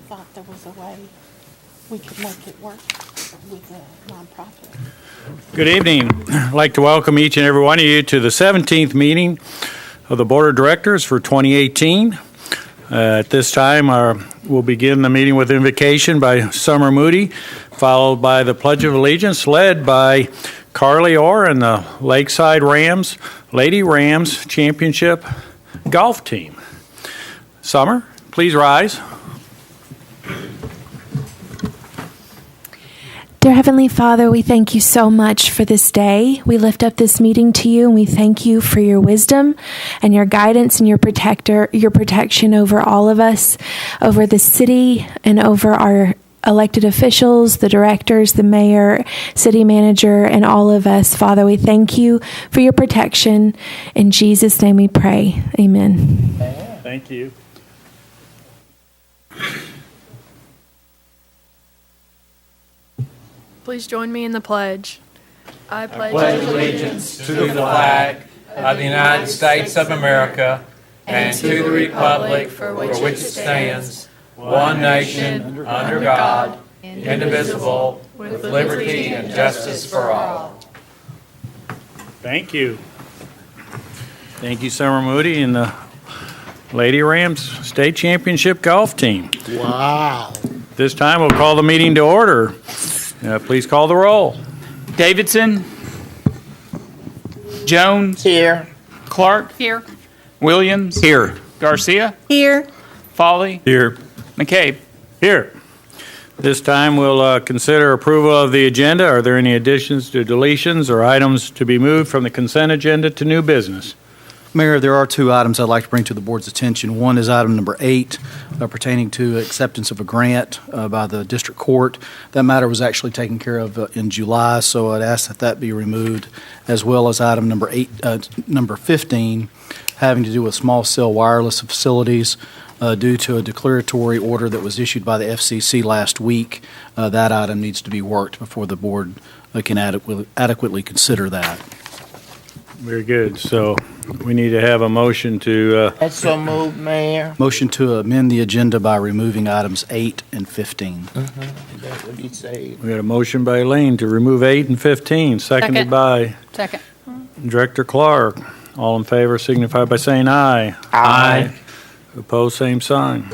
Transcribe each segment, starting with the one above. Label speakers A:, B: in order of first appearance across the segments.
A: thought there was a way we could make it work with the nonprofit.
B: Good evening. I'd like to welcome each and every one of you to the 17th meeting of the Board of Directors for 2018. At this time, we'll begin the meeting with invocation by Summer Moody, followed by the Pledge of Allegiance led by Carly Orr and the Lakeside Rams, Lady Rams Championship Golf Team. Summer, please rise.
C: Dear Heavenly Father, we thank you so much for this day. We lift up this meeting to you, and we thank you for your wisdom and your guidance and your protection over all of us, over the city, and over our elected officials, the directors, the mayor, city manager, and all of us. Father, we thank you for your protection. In Jesus' name we pray. Amen.
B: Thank you.
D: Please join me in the pledge. I pledge
E: allegiance to the flag of the United States of America and to the republic for which it stands, one nation, under God, indivisible, with liberty and justice for all.
B: Thank you. Thank you, Summer Moody and the Lady Rams State Championship Golf Team.
F: Wow.
B: This time we'll call the meeting to order. Please call the roll.
G: Davidson. Jones.
F: Here.
G: Clark.
D: Here.
G: Williams.
E: Here.
G: Garcia.
D: Here.
G: Foley.
B: Here.
G: McCabe.
B: Here. This time we'll consider approval of the agenda. Are there any additions to deletions or items to be moved from the consent agenda to new business?
H: Mayor, there are two items I'd like to bring to the board's attention. One is item number 8, pertaining to acceptance of a grant by the district court. That matter was actually taken care of in July, so I'd ask that be removed, as well as item number 15, having to do with small cell wireless facilities. Due to a declaratory order that was issued by the FCC last week, that item needs to be worked before the board can adequately consider that.
B: Very good. So we need to have a motion to...
F: That's so moved, Mayor.
H: Motion to amend the agenda by removing items 8 and 15.
F: That's what he said.
B: We got a motion by Elaine to remove 8 and 15, seconded by
D: Second.
B: Director Clark. All in favor signify by saying aye.
F: Aye.
B: Opposed, same sign.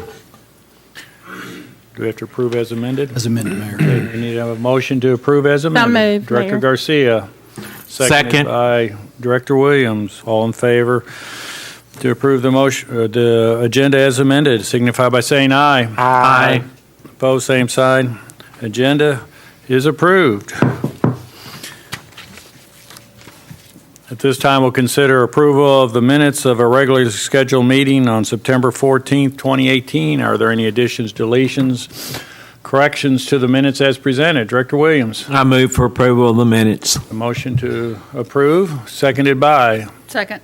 B: Do we have to approve as amended?
H: As amended, Mayor.
B: We need to have a motion to approve as amended.
D: moved,
B: Director
D: Mayor.
B: Garcia. Seconded
E: Second.
B: by Director Williams. All in favor to approve the motion, the agenda as amended, signify by saying aye.
E: Aye.
B: Opposed, same sign. Agenda is approved. At this time, we'll consider approval of the minutes of a regularly scheduled meeting on September 14th, 2018. Are there any additions, deletions, corrections to the minutes as presented? Director Williams.
E: I move for approval of the minutes.
B: A motion to approve, seconded by
D: Second.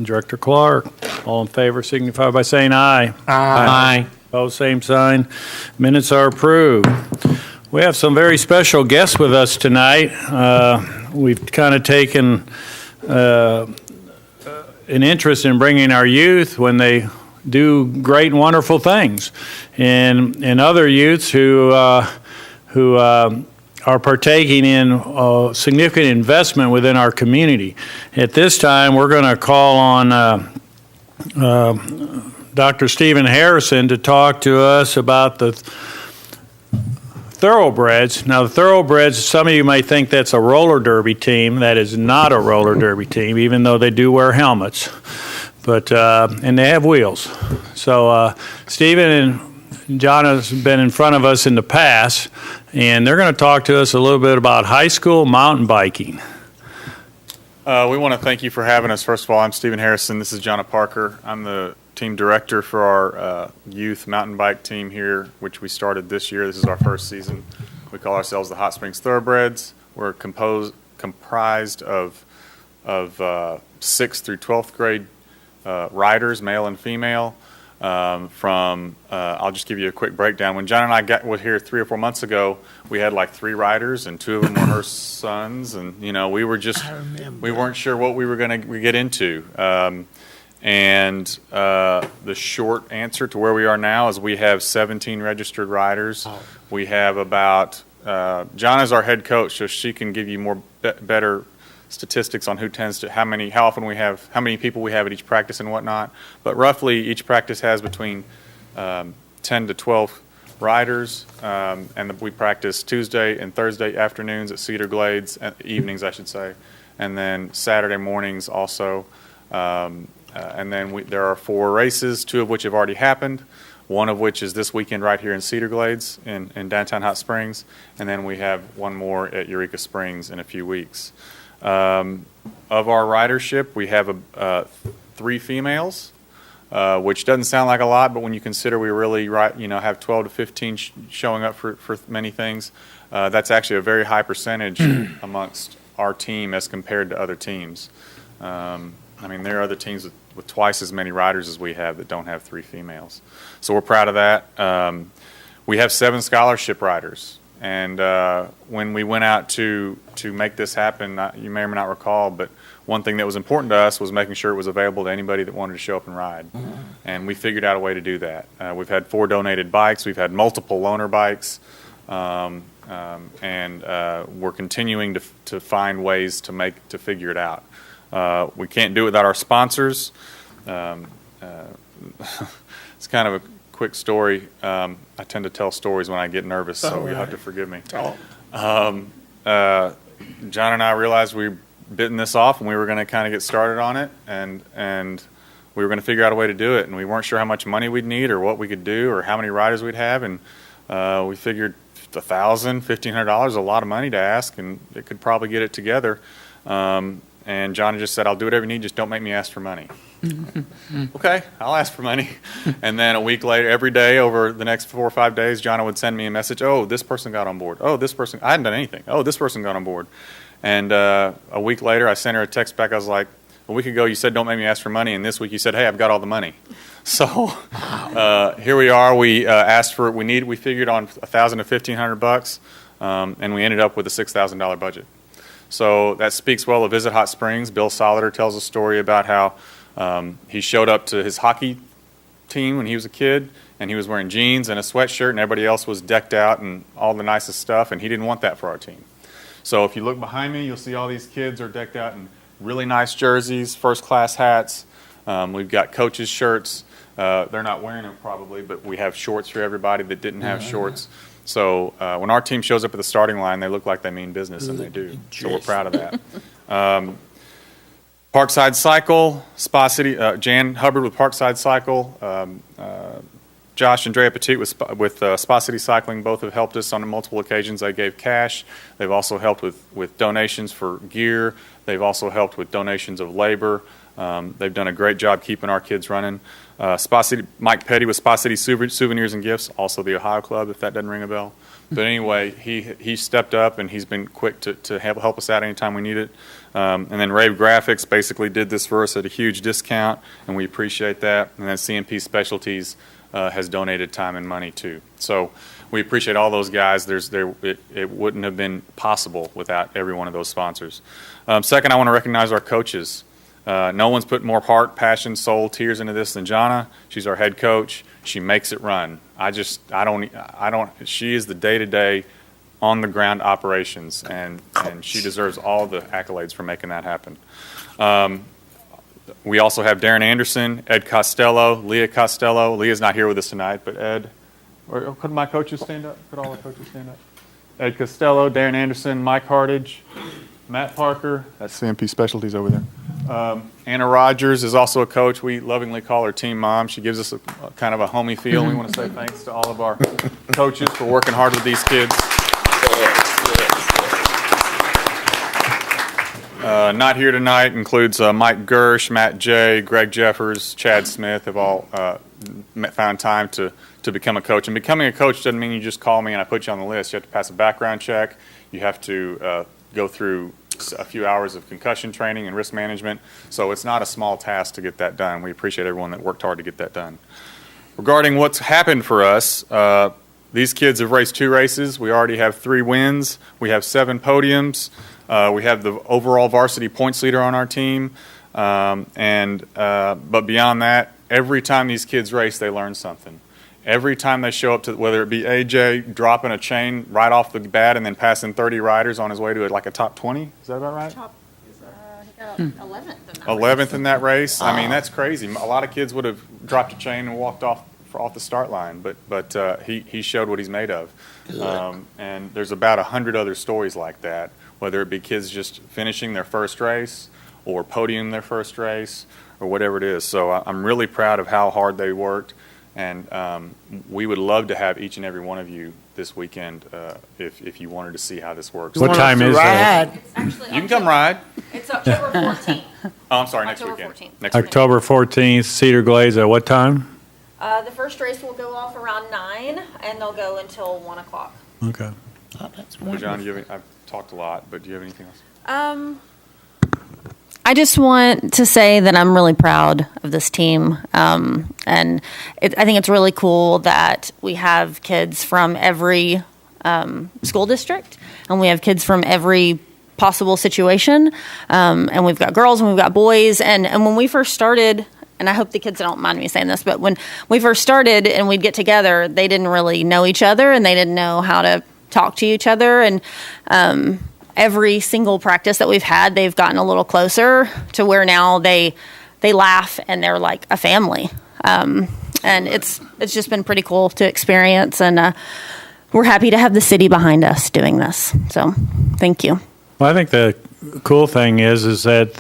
B: Director Clark. All in favor signify by saying aye.
E: Aye.
B: Opposed, same sign. Minutes are approved. We have some very special guests with us tonight. We've kind of taken an interest in bringing our youth when they do great and wonderful things, and other youths who are partaking in significant investment within our community. At this time, we're going to call on Dr. Stephen Harrison to talk to us about the Thoroughbreds. Now, the Thoroughbreds, some of you may think that's a roller derby team. That is not a roller derby team, even though they do wear helmets. But and they have wheels. So Stephen and John has been in front of us in the past, and they're going to talk to us a little bit about high school mountain biking.
I: We want to thank you for having us. First of all, I'm Stephen Harrison. This is Jonna Parker. I'm the team director for our youth mountain bike team here, which we started this year. This is our first season. We call ourselves the Hot Springs Thoroughbreds. We're comprised of 6th through 12th grade riders, male and female. I'll just give you a quick breakdown. When John and I got here 3 or 4 months ago, we had like 3 riders, and 2 of them were her sons, and we weren't sure what we were going to get into. And the short answer to where we are now is we have 17 registered riders. We have about, John is our head coach, so she can give you more better statistics on who tends to, how often we have, how many people we have at each practice and whatnot. But roughly each practice has between 10 to 12 riders, and we practice Tuesday and Thursday afternoons at Cedar Glades, evenings I should say, and then Saturday mornings also. And then there are 4 races, 2 of which have already happened, one of which is this weekend right here in Cedar Glades in downtown Hot Springs, and then we have one more at Eureka Springs in a few weeks. Of our ridership, we have 3 females, which doesn't sound like a lot, but when you consider we really have 12 to 15 showing up for many things, that's actually a very high percentage amongst our team as compared to other teams. I mean, there are other teams with twice as many riders as we have that don't have 3 females. So we're proud of that. We have 7 scholarship riders. And when we went out to make this happen, you may or may not recall, but one thing that was important to us was making sure it was available to anybody that wanted to show up and ride. And we figured out a way to do that. We've had 4 donated bikes. We've had multiple loaner bikes. And we're continuing to find ways to figure it out. We can't do it without our sponsors. It's kind of a quick story. I tend to tell stories when I get nervous, so you'll have to forgive me. John and I realized we bitten this off, and we were going to kind of get started on it, and we were going to figure out a way to do it, and we weren't sure how much money we'd need or what we could do or how many riders we'd have, and we figured $1,000, $1,500 is a lot of money to ask, and it could probably get it together. And John just said, I'll do whatever you need, just don't make me ask for money. Okay, I'll ask for money. And then a week later, every day over the next 4 or 5 days, John would send me a message, oh, this person got on board. Oh, this person, I hadn't done anything. Oh, this person got on board. And a week later, I sent her a text back. I was like, a week ago you said don't make me ask for money, and this week you said, hey, I've got all the money. So here we are. We we figured on $1,000 to $1,500, and we ended up with a $6,000 budget. So that speaks well of Visit Hot Springs. Bill Solider tells a story about how he showed up to his hockey team when he was a kid, and he was wearing jeans and a sweatshirt, and everybody else was decked out and all the nicest stuff, and he didn't want that for our team. So if you look behind me, you'll see all these kids are decked out in really nice jerseys, first-class hats. We've got coaches' shirts. They're not wearing them probably, but we have shorts for everybody that didn't have shorts. So when our team shows up at the starting line, they look like they mean business, and they do. So we're proud of that. Parkside Cycle, Spa City, Jan Hubbard with Parkside Cycle, Josh and Drea Petit with Spa City Cycling both have helped us on multiple occasions. They gave cash. They've also helped with donations for gear. They've also helped with donations of labor. They've done a great job keeping our kids running. Mike Petty with Spa City Souvenirs and Gifts, also the Ohio Club, if that doesn't ring a bell. But anyway, he stepped up, and he's been quick to help us out anytime we need it. And then Rave Graphics basically did this for us at a huge discount, and we appreciate that. And then CMP Specialties has donated time and money too. So we appreciate all those guys. It wouldn't have been possible without every one of those sponsors. Second, I want to recognize our coaches. No one's put more heart, passion, soul, tears into this than Jonna. She's our head coach. She makes it run. She is the day-to-day, on-the-ground operations, and she deserves all the accolades for making that happen. We also have Darren Anderson, Ed Costello, Leah Costello. Leah's not here with us tonight, but Ed, could my coaches stand up? Could all the coaches stand up? Ed Costello, Darren Anderson, Mike Hartage, Matt Parker, that's CMP Specialties over there. Anna Rogers is also a coach. We lovingly call her Team Mom. She gives us a kind of a homey feel. We want to say thanks to all of our coaches for working hard with these kids. Not here tonight includes Mike Gersh, Matt J., Greg Jeffers, Chad Smith have all found time to become a coach. And becoming a coach doesn't mean you just call me and I put you on the list. You have to pass a background check. You have to go through a few hours of concussion training and risk management. So it's not a small task to get that done. We appreciate everyone that worked hard to get that done. Regarding what's happened for us, these kids have raced 2 races. We already have 3 wins. We have 7 podiums. We have the overall varsity points leader on our team. But beyond that, every time these kids race, they learn something. Every time they show up to, whether it be AJ dropping a chain right off the bat and then passing 30 riders on his way to like a top 20, is that about right?
A: He got 11th in that
I: 11th in that race. I mean, that's crazy. A lot of kids would have dropped a chain and walked off the start line, but he showed what he's made of. And there's about 100 other stories like that, whether it be kids just finishing their first race or podium their first race or whatever it is. So I'm really proud of how hard they worked. And we would love to have each and every one of you this weekend if you wanted to see how this works.
B: What time is that?
A: It's actually
I: You can come ride.
A: It's October 14th.
I: Oh, I'm sorry, next
A: October
I: weekend.
A: 14th.
I: Next weekend.
B: October 14th, Cedar Glades, at what time?
A: The first race will go off around 9, and they'll go until 1 o'clock.
B: Okay.
F: Oh, that's
I: Well,
F: wonderful.
I: John, I've talked a lot, but do you have anything else?
J: I just want to say that I'm really proud of this team. I think it's really cool that we have kids from every school district, and we have kids from every possible situation. And we've got girls and we've got boys. And when we first started, and I hope the kids don't mind me saying this, but when we first started and we'd get together, they didn't really know each other and they didn't know how to talk to each other. And every single practice that we've had, they've gotten a little closer to where now they laugh and they're like a family. And it's just been pretty cool to experience. And we're happy to have the city behind us doing this. So thank you.
B: Well, I think the cool thing is that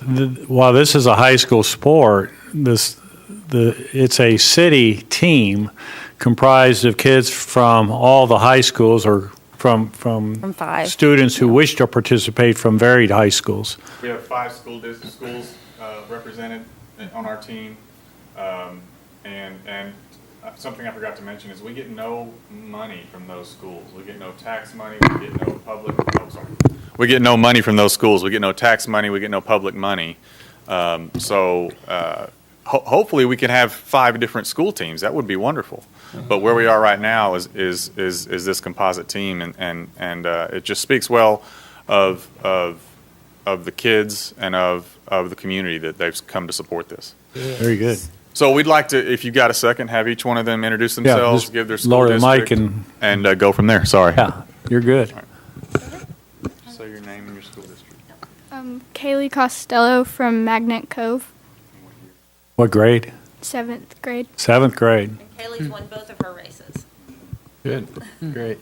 B: while this is a high school sport, it's a city team comprised of kids from all the high schools or from
J: 5
B: students who wish to participate from varied high schools.
I: We have 5 schools represented on our team, and something I forgot to mention is we get no money from those schools. We get no tax money. We get no public. Oh, sorry. We get no money from those schools. We get no tax money. We get no public money. Hopefully we can have 5 different school teams. That would be wonderful. But where we are right now is this composite team, and it just speaks well of the kids and of the community that they've come to support this.
B: Very good.
I: So we'd like to, if you've got a second, have each one of them introduce themselves,
B: just
I: give their school
B: lower the mic
I: district, and go from there. Sorry.
B: Yeah, you're good.
I: Say your name and your school district.
D: Kaylee Costello from Magnet Cove,
B: What grade?
D: 7th grade.
B: 7th grade.
A: And Kaylee's won both of her races.
F: Good. Great.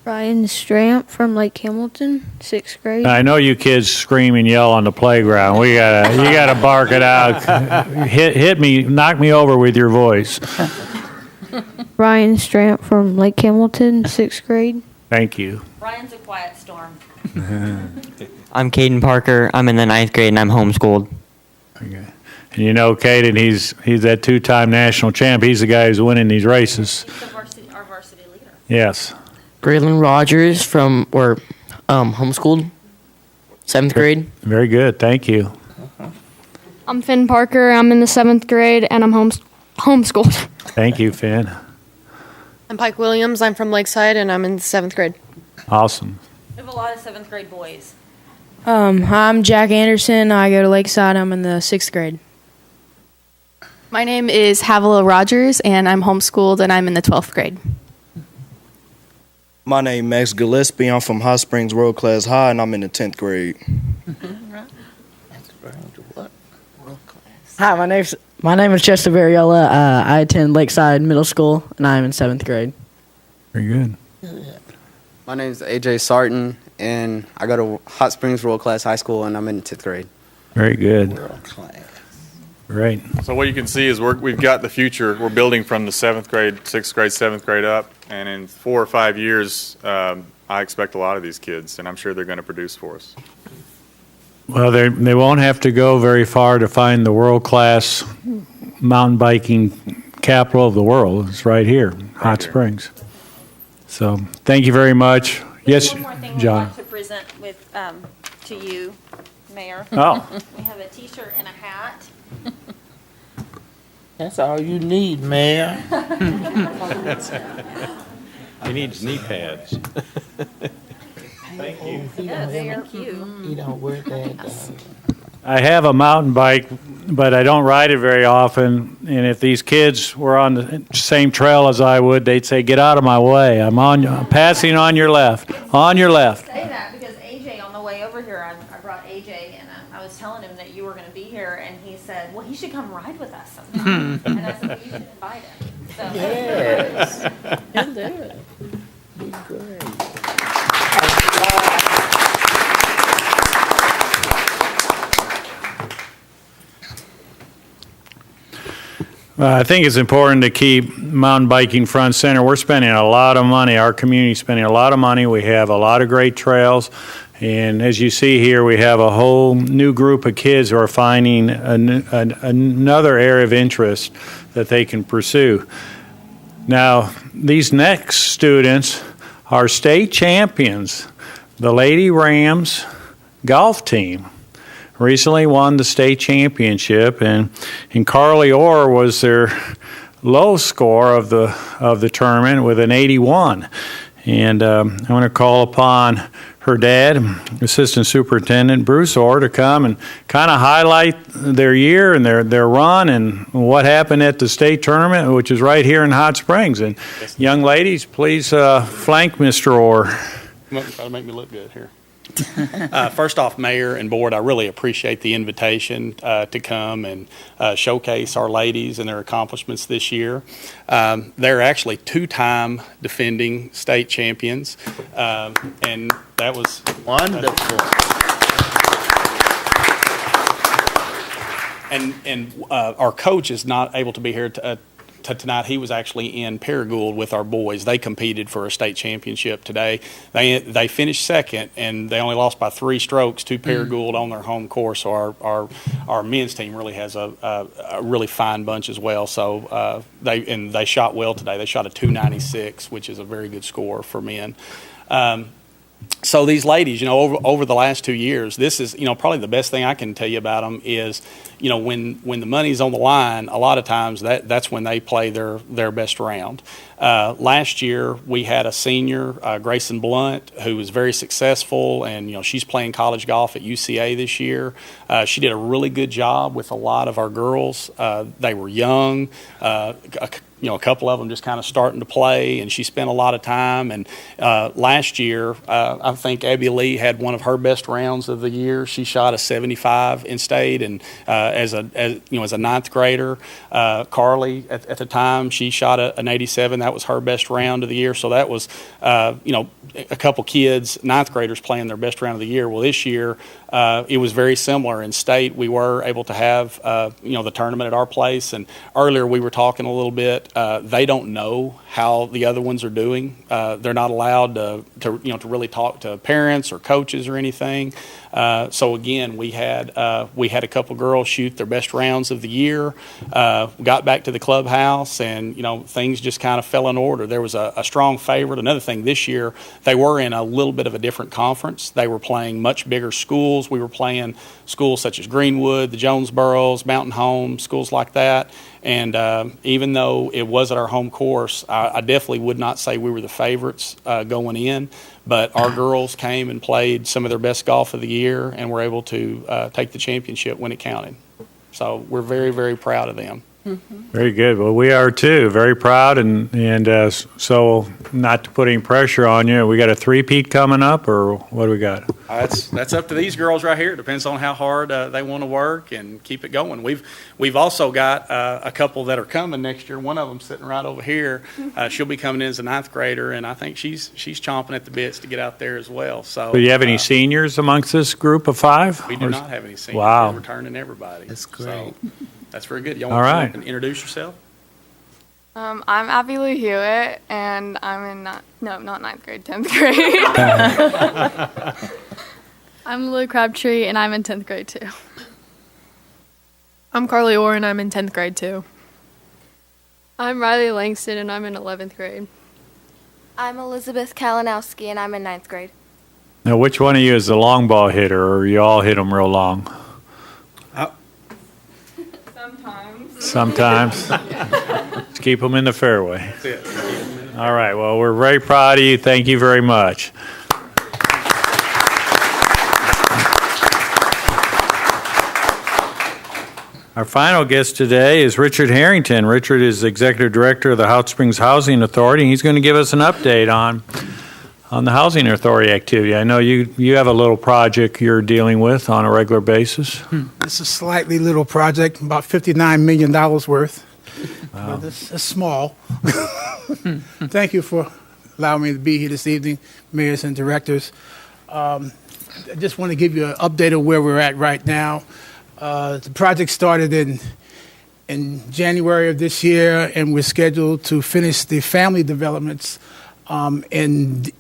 K: Ryan Stramp from Lake Hamilton, 6th grade.
B: I know you kids scream and yell on the playground. You gotta bark it out. Hit me, knock me over with your voice.
K: Ryan Stramp from Lake Hamilton, 6th grade.
B: Thank you.
A: Ryan's a quiet storm.
L: I'm Caden Parker. I'm in the 9th grade and I'm homeschooled.
B: Okay. And you know, Caden, he's that 2-time national champ. He's the guy who's winning these races.
A: He's our varsity leader.
B: Yes.
L: Braylon Rogers from homeschooled, 7th grade.
B: Very good. Thank you.
D: I'm Finn Parker. I'm in the 7th grade, and I'm homeschooled.
B: Thank you, Finn.
M: I'm Pike Williams. I'm from Lakeside, and I'm in 7th grade.
B: Awesome.
A: We have a lot of 7th grade boys.
K: I'm Jack Anderson. I go to Lakeside. I'm in the 6th grade.
M: My name is Havila Rogers, and I'm homeschooled, and I'm in the 12th grade.
N: My name is Max Gillespie. I'm from Hot Springs World Class High, and I'm in the 10th grade.
O: Hi, my name is Chester Variola. I attend Lakeside Middle School, and I'm in 7th grade.
B: Very good.
P: My name is AJ Sarton, and I go to Hot Springs World Class High School, and I'm in 10th grade.
B: Very good. Great.
I: So what you can see is we've got the future. We're building from the 7th grade, 6th grade, 7th grade up, and in 4 or 5 years, I expect a lot of these kids, and I'm sure they're going to produce for us.
B: Well, they won't have to go very far to find the world-class mountain biking capital of the world. It's right here, Hot Springs. So thank you very much. Yes,
A: One more thing
B: John.
A: we'd like to present with to you, Mayor.
B: Oh.
A: We have a T-shirt and a hat.
F: That's all you need, Mayor.
E: He needs knee pads.
I: Thank you.
A: Yes, they are cute.
F: You don't wear that.
B: I have a mountain bike, but I don't ride it very often. And if these kids were on the same trail as I would, they'd say, "Get out of my way. I'm passing on your left, on your left."
J: Say that because AJ on the way over here, I brought AJ and I was telling him that you were going to be here, and he said, "Well, he should come ride with us sometime." And I said, "Well, you should invite him." So.
F: Yes. He'll do it. He's great.
B: I think it's important to keep mountain biking front center. We're spending a lot of money. Our community's spending a lot of money. We have a lot of great trails. And as you see here, we have a whole new group of kids who are finding another area of interest that they can pursue. Now, these next students are state champions. The Lady Rams golf team recently won the state championship, and Carly Orr was their low score of the tournament with an 81. And I want to call upon her dad, Assistant Superintendent Bruce Orr, to come and kind of highlight their year and their run and what happened at the state tournament, which is right here in Hot Springs. And young ladies, please flank Mr. Orr.
Q: Try to make me look good here. First off, Mayor and Board, I really appreciate the invitation to come and showcase our ladies and their accomplishments this year. They're actually two-time defending state champions, and that was
F: wonderful.
Q: And our coach is not able to be here tonight. He was actually in Paragould with our boys. They competed for a state championship today. They finished second, and they only lost by 3 strokes to Paragould on their home course. So our men's team really has a really fine bunch as well. So they shot well today. They shot a 296, which is a very good score for men. So these ladies, over the last 2 years, this is, probably the best thing I can tell you about them is, when the money's on the line, a lot of times that's when they play their best round. Last year, we had a senior, Grayson Blunt, who was very successful, and, she's playing college golf at UCA this year. She did a really good job with a lot of our girls. They were young. A couple of them just kind of starting to play, and she spent a lot of time. And last year, I think Abby Lee had one of her best rounds of the year. She shot a 75 in state, and as a ninth grader, Carly at the time, she shot an 87. That was her best round of the year. So that was a couple kids, ninth graders, playing their best round of the year. Well, this year it was very similar. In state, we were able to have the tournament at our place. And earlier we were talking a little bit. They don't know how the other ones are doing. They're not allowed to really talk to parents or coaches or anything. So again, we had a couple girls shoot their best rounds of the year. Got back to the clubhouse, and things just kind of fell in order. There was a strong favorite. Another thing, this year they were in a little bit of a different conference. They were playing much bigger schools. We were playing schools such as Greenwood, the Jonesboroughs, Mountain Home, schools like that. And even though it was at our home course, I definitely would not say we were the favorites going in. But our girls came and played some of their best golf of the year, and were able to take the championship when it counted. So we're very, very proud of them.
B: Very good. Well, we are too. Very proud, and so not to put any pressure on you, we got a three-peat coming up, or what do we got?
Q: That's up to these girls right here. It depends on how hard they want to work and keep it going. We've also got a couple that are coming next year. One of them sitting right over here. She'll be coming in as a ninth grader, and I think she's chomping at the bits to get out there as well. So,
B: Do you have any seniors amongst this group of 5?
Q: We do not have any seniors.
B: Wow.
Q: We're returning everybody.
F: That's great.
Q: So, that's very good. Y'all
B: All
Q: want to
B: right.
Q: come up and introduce yourself?
D: I'm Abby Lou Hewitt, and I'm in not 9th grade, 10th grade.
M: I'm Lily Crabtree, and I'm in 10th grade too.
K: I'm Carly Orr, and I'm in 10th grade too.
D: I'm Riley Langston, and I'm in 11th grade.
R: I'm Elizabeth Kalinowski, and I'm in 9th grade.
B: Now, which one of you is the long ball hitter, or you all hit them real long? Sometimes. Just keep them in the fairway. All right. Well, we're very proud of you. Thank you very much. Our final guest today is Richard Harrington. Richard is Executive Director of the Hot Springs Housing Authority, and he's going to give us an update on the Housing Authority activity. I know you have a little project you're dealing with on a regular basis.
S: It's a slightly little project, about $59 million worth.
B: Wow.
S: But it's small. Thank you for allowing me to be here this evening, mayors and directors. I just want to give you an update of where we're at right now. The project started in January of this year, and we're scheduled to finish the family developments in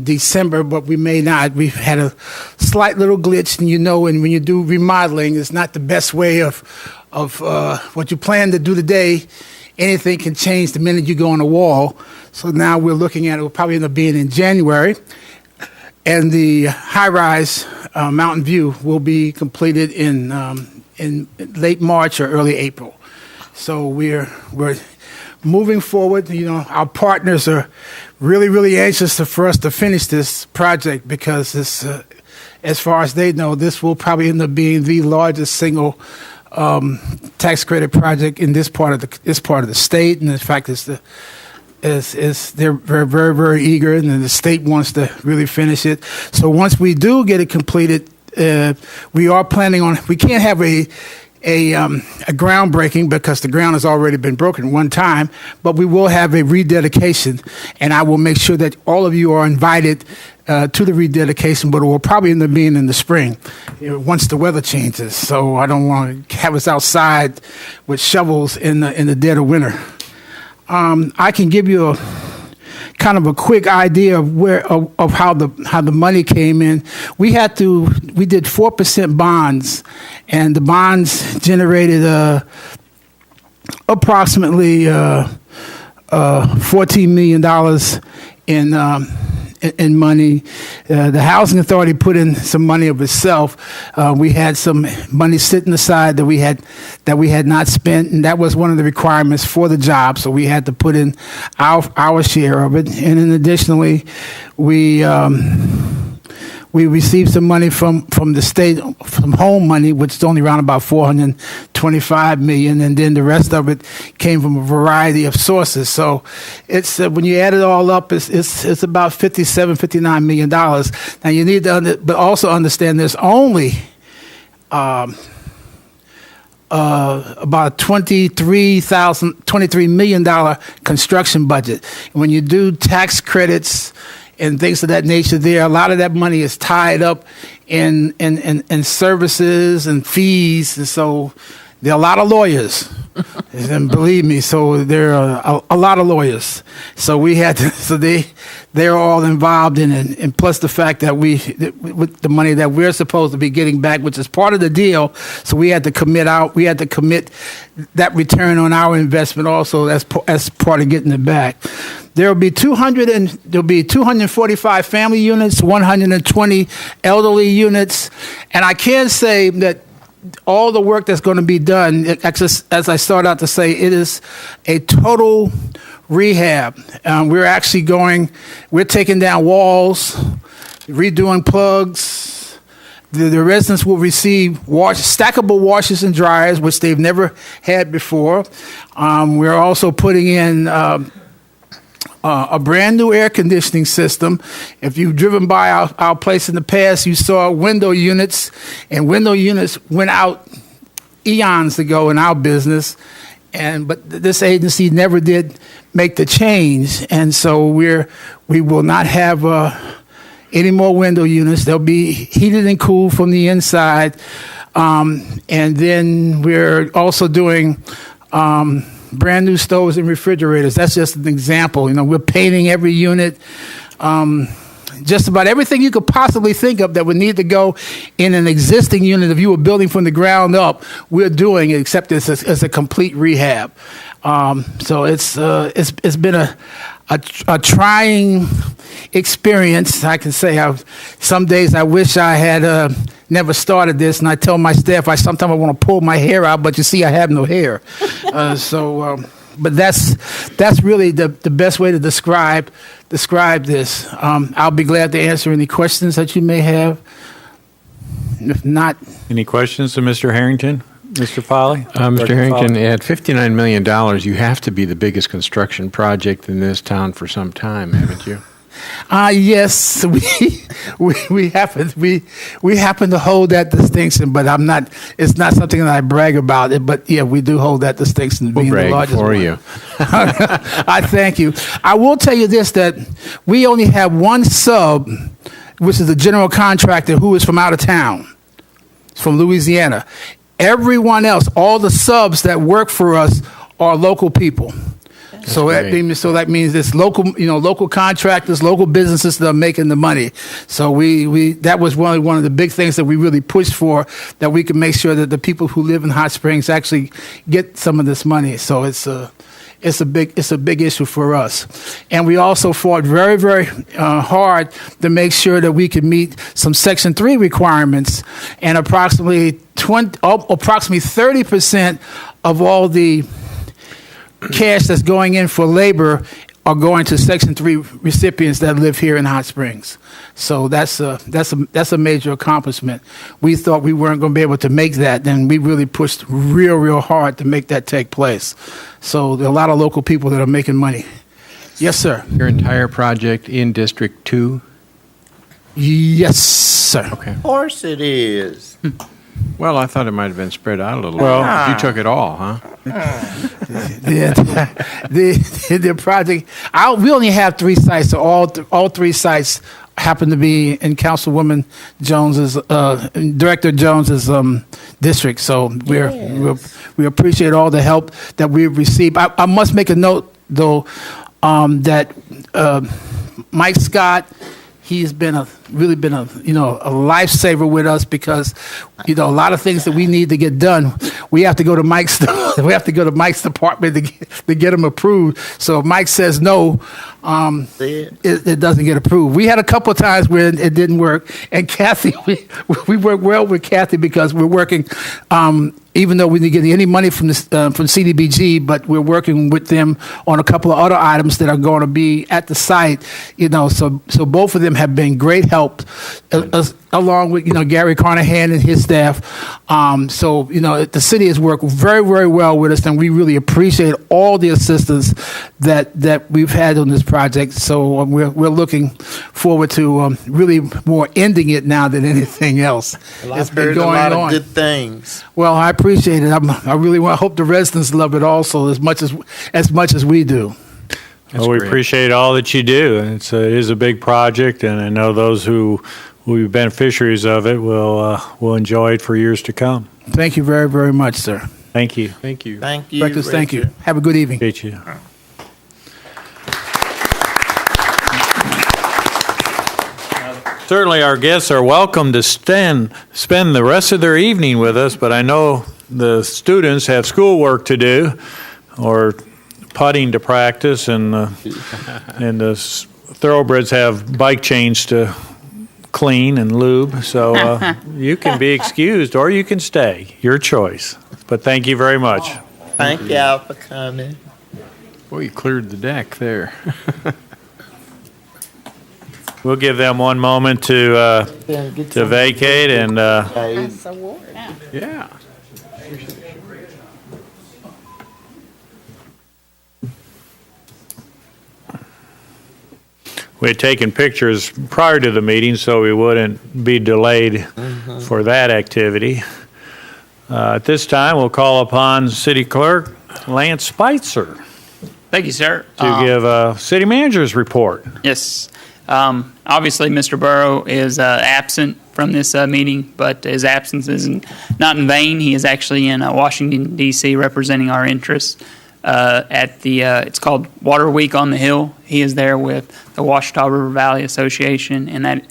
S: December, but we may not. We've had a slight little glitch, and when you do remodeling, it's not the best way of what you plan to do today. Anything can change the minute you go on the wall. So now we're looking at it. Will probably end up being in January, and the high-rise Mountain View will be completed in late March or early April. So we're moving forward. Our partners are really, really anxious for us to finish this project because this, as far as they know, this will probably end up being the largest single tax credit project in this part of the state. And in fact, they're very, very, very eager, and the state wants to really finish it. So once we do get it completed, we are planning on. We can't have a groundbreaking because the ground has already been broken one time, but we will have a rededication, and I will make sure that all of you are invited to the rededication, but it will probably end up being in the spring once the weather changes. So I don't want to have us outside with shovels in the dead of winter. I can give you a kind of a quick idea of how the money came in. We did 4% bonds, and the bonds generated approximately $14 million in money. The Housing Authority put in some money of itself. We had some money sitting aside that we had not spent, and that was one of the requirements for the job. So we had to put in our share of it. And then additionally, we received some money from the state, from home money, which is only around about $425 million, and then the rest of it came from a variety of sources. So it's when you add it all up, it's about $59 million. Now you need to, but also understand there's only about $23 million construction budget. And when you do tax credits and things of that nature there, a lot of that money is tied up in services and fees, and so there are a lot of lawyers, and believe me, so there are a lot of lawyers. So we had to, so they're all involved in it, and plus the fact that with the money that we're supposed to be getting back, which is part of the deal, so we had to commit that return on our investment also as part of getting it back. There'll be 245 family units, 120 elderly units, and I can say that all the work that's going to be done, as I started out to say, it is a total rehab. We're taking down walls, redoing plugs. The residents will receive stackable washers and dryers, which they've never had before. We're also putting in a brand new air conditioning system. If you've driven by our place in the past, you saw window units, and window units went out eons ago in our business, but this agency never did make the change, and so we will not have any more window units. They'll be heated and cooled from the inside, and then we're also doing brand new stoves and refrigerators. That's just an example. We're painting every unit. Just about everything you could possibly think of that would need to go in an existing unit if you were building from the ground up, we're doing it, except it's a complete rehab. So it's been a trying experience. I can say some days I wish I had never started this, and I tell my staff sometimes I want to pull my hair out, but you see I have no hair. But that's really the best way to describe this. I'll be glad to answer any questions that you may have. If not,
B: any questions to Mr. Harrington? Mr. Foley?
T: Mr.
B: Director
T: Harrington,
B: Foley?
T: at $59 million, you have to be the biggest construction project in this town for some time, haven't you?
S: Yes, we happen to hold that distinction, but I'm not. It's not something that I brag about it. But yeah, we do hold that distinction.
T: We'll
S: being
T: brag
S: the largest
T: for
S: one.
T: you.
S: I thank you. I will tell you this: that we only have one sub, which is the general contractor who is from out of town, from Louisiana. Everyone else, all the subs that work for us, are local people. So that means it's local, local contractors, local businesses that are making the money. So that was one of the big things that we really pushed for, that we could make sure that the people who live in Hot Springs actually get some of this money. So it's a big issue for us. And we also fought very, very hard to make sure that we could meet some Section 3 requirements, and approximately 30% of all the cash that's going in for labor are going to Section 3 recipients that live here in Hot Springs. So that's a major accomplishment. We thought we weren't going to be able to make that, and we really pushed real hard to make that take place. So there are a lot of local people that are making money. Yes, sir.
T: Your entire project in District 2?
S: Yes, sir.
T: Okay.
F: Of course it is.
T: Well, I thought it might have been spread out a little
B: Well,
T: bit. You took it all, huh?
S: The project, we only have 3 sites, so all 3 sites happen to be in Councilwoman Jones's, Director Jones's district. So we appreciate all the help that we've received. I must make a note, though, that Mike Scott, he's really been a lifesaver with us, because a lot of things that we need to get done, we have to go to Mike's department to get them approved. So if Mike says no, it doesn't get approved. We had a couple of times where it didn't work, and Kathy, we work well with Kathy, because we're working. Even though we didn't get any money from CDBG, but we're working with them on a couple of other items that are going to be at the site. So both of them have been great help, along with Gary Carnahan and his staff. So the city has worked very, very well with us, and we really appreciate all the assistance that we've had on this project. So we're looking forward to really more ending it now than anything else.
F: I've heard a lot of good things.
S: Well, I appreciate it. I really hope the residents love it also as much as we do.
B: Well, we appreciate all that you do. It is a big project, and I know those who will be beneficiaries of it will enjoy it for years to come.
S: Thank you very, very much, sir.
B: Thank you.
T: Thank you.
F: Thank you.
S: Directors, thank you. Have a good evening.
B: Appreciate you. Certainly, our guests are welcome to spend the rest of their evening with us, but I know the students have schoolwork to do, or putting to practice, and the thoroughbreds have bike chains to clean and lube. So you can be excused, or you can stay. Your choice. But thank you very much.
F: Thank y'all for coming.
T: Boy, you cleared the deck there.
B: We'll give them one moment to vacate and.
T: Yeah.
B: We had taken pictures prior to the meeting, so we wouldn't be delayed for that activity. At this time, we'll call upon City Clerk Lance Spitzer
G: Thank you, sir.
B: to give a city manager's report.
G: Yes. Obviously, Mr. Burrow is absent from this meeting, but his absence is not in vain. He is actually in Washington, D.C., representing our interests at the, it's called Water Week on the Hill. He is there with the Ouachita River Valley Association, and that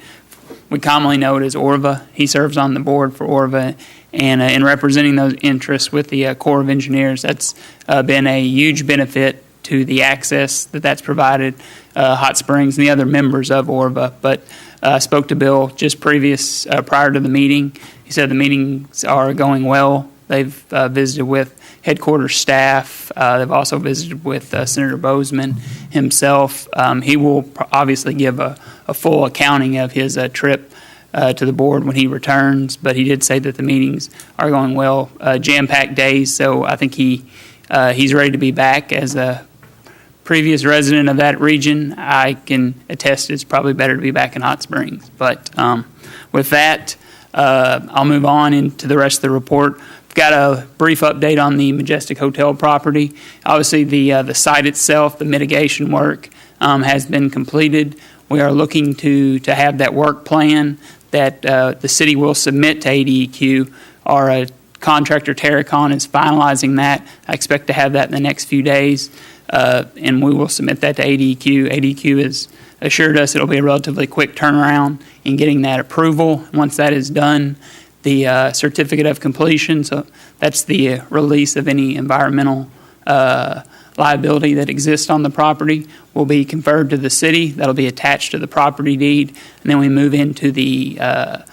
G: we commonly know it as ORVA. He serves on the board for ORVA, and in representing those interests with the Corps of Engineers, that's been a huge benefit to the access that's provided Hot Springs and the other members of ORVA. But spoke to Bill just prior to the meeting. He said the meetings are going well. They've visited with headquarters staff. They've also visited with Senator Bozeman himself. He will obviously give a full accounting of his trip to the board when he returns, but he did say that the meetings are going well, jam-packed days, so I think he's ready to be back. As a previous resident of that region, I can attest it's probably better to be back in Hot Springs. But with that, I'll move on into the rest of the report. I've got a brief update on the Majestic Hotel property. Obviously, the site itself, the mitigation work has been completed. We are looking to have that work plan that the city will submit to ADEQ. Our contractor, Terracon, is finalizing that. I expect to have that in the next few days, and we will submit that to ADEQ. ADEQ has assured us it'll be a relatively quick turnaround in getting that approval. Once that is done, the certificate of completion, so that's the release of any environmental liability that exists on the property, will be conferred to the city. That'll be attached to the property deed, and then we move into the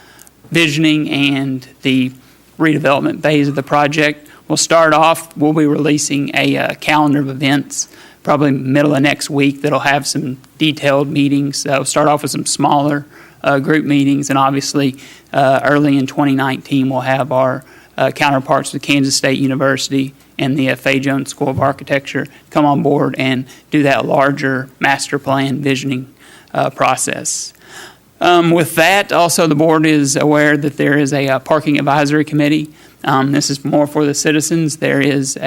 G: visioning and the redevelopment phase of the project. We'll start off, we'll be releasing a calendar of events probably middle of next week that'll have some detailed meetings. We'll start off with some smaller group meetings, and obviously early in 2019 we'll have our counterparts with Kansas State University and the Fay Jones School of Architecture come on board and do that larger master plan visioning process. With that, also the board is aware that there is a parking advisory committee. This is more for the citizens. There is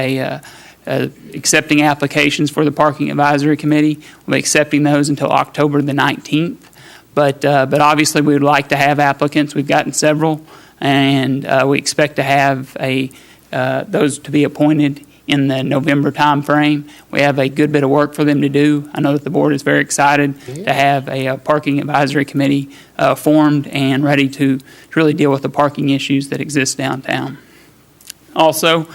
G: accepting applications for the parking advisory committee. We'll be accepting those until October the 19th. But obviously we would like to have applicants. We've gotten several, and we expect to have those to be appointed in the November time frame. We have a good bit of work for them to do. I know that the board is very excited to have a parking advisory committee formed and ready to really deal with the parking issues that exist downtown. Also,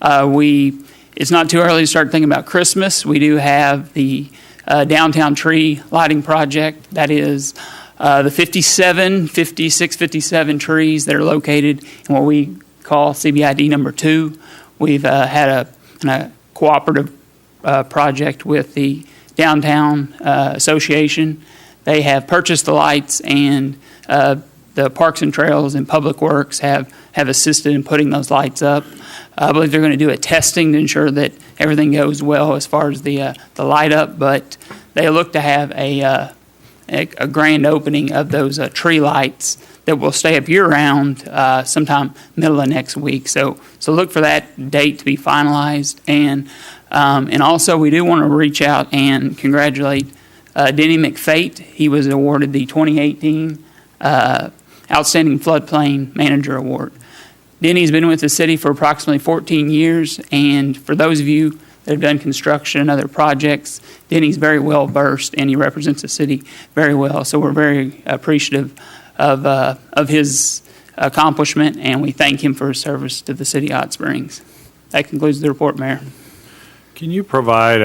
G: it's not too early to start thinking about Christmas. We do have the downtown tree lighting project. That is the 56, 57 trees that are located in what we call CBID number 2. We've had a cooperative project with the Downtown Association. They have purchased the lights, and the Parks and Trails and Public Works have assisted in putting those lights up. I believe they're going to do a testing to ensure that everything goes well as far as the light up, but they look to have a grand opening of those tree lights that will stay up year-round sometime middle of next week. So look for that date to be finalized. And also we do want to reach out and congratulate Denny McFate. He was awarded the 2018 Outstanding Floodplain Manager Award. Denny's been with the city for approximately 14 years, and for those of you that have done construction and other projects, Denny's very well versed, and he represents the city very well. So we're very appreciative of his accomplishment, and we thank him for his service to the city of Hot Springs. That concludes the report, Mayor.
B: Can you provide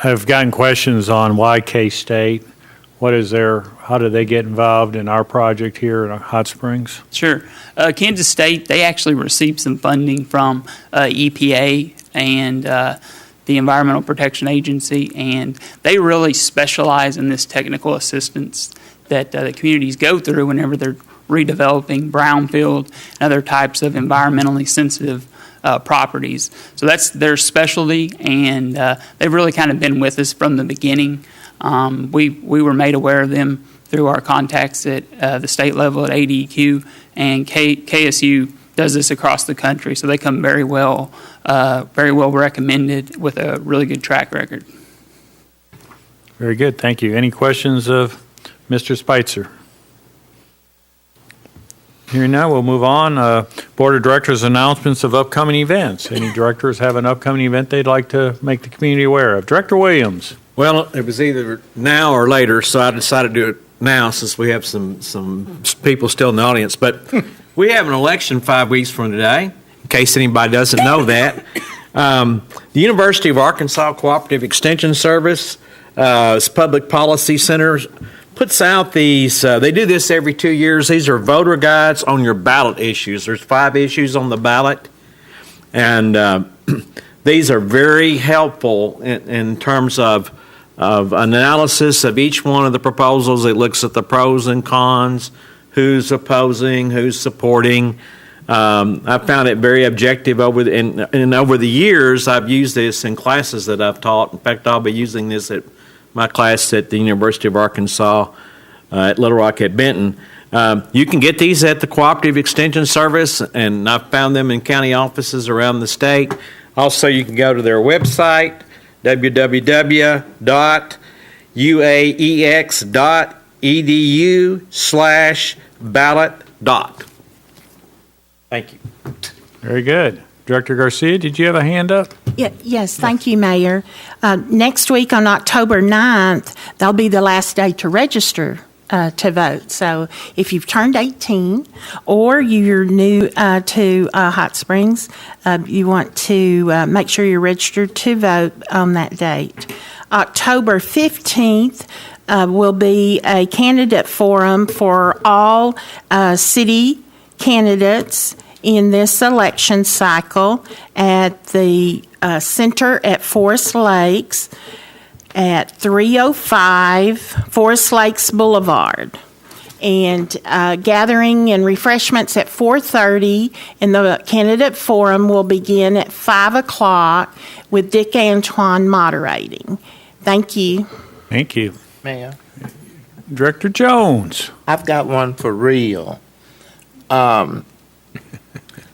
B: I've gotten questions on why K-State. What is how did they get involved in our project here in Hot Springs?
G: Sure. Kansas State, they actually received some funding from EPA and the Environmental Protection Agency, and they really specialize in this technical assistance that the communities go through whenever they're redeveloping brownfield and other types of environmentally sensitive properties. So that's their specialty, and they've really kind of been with us from the beginning. We were made aware of them through our contacts at the state level at ADEQ, and KSU does this across the country, so they come very well recommended with a really good track record.
B: Very good, thank you. Any questions of Mr. Spitzer? Hearing none, we'll move on. Board of Directors announcements of upcoming events. Any directors have an upcoming event they'd like to make the community aware of? Director Williams.
T: Well, it was either now or later, so I decided to do it now since we have some people still in the audience. But we have an election 5 weeks from today, in case anybody doesn't know that. The University of Arkansas Cooperative Extension Service, Public Policy Center, puts out these, they do this every 2 years. These are voter guides on your ballot issues. There's 5 issues on the ballot. And these are very helpful in terms of of analysis of each one of the proposals. It looks at the pros and cons, who's opposing, who's supporting. I found it very objective over the years. I've used this in classes that I've taught. In fact, I'll be using this at my class at the University of Arkansas at Little Rock at Benton. You can get these at the Cooperative Extension Service, and I've found them in county offices around the state. Also, you can go to their website, www.uaex.edu/ballot. Thank you.
B: Very good. Director Garcia, did you have a hand up?
A: Yes, thank you, Mayor. Next week on October 9th, that'll be the last day to register to vote. So if you've turned 18 or you're new to Hot Springs, you want to make sure you're registered to vote on that date. October 15th will be a candidate forum for all city candidates in this election cycle at the center at Forest Lakes at 305 Forest Lakes Boulevard. And gathering and refreshments at 4:30, and the candidate forum will begin at 5 o'clock with Dick Antoine moderating. Thank you.
B: Thank you.
F: Mayor,
B: Director Jones.
F: I've got one for real.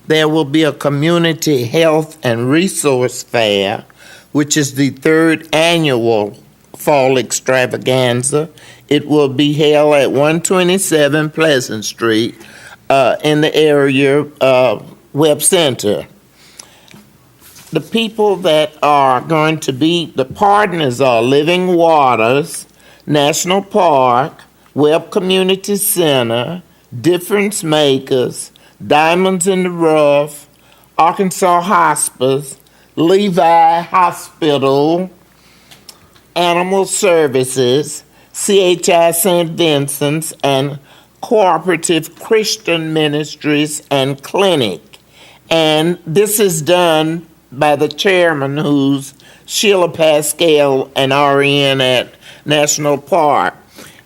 F: There will be a community health and resource fair, which is the third annual fall extravaganza. It will be held at 127 Pleasant Street in the area Web Center. The people that are going to be the partners are Living Waters, National Park, Webb Community Center, Difference Makers, Diamonds in the Rough, Arkansas Hospice, Levi Hospital, Animal Services, CHI St. Vincent's, and Cooperative Christian Ministries and Clinic. And this is done by the chairman, who's Sheila Pascal, an RN at National Park.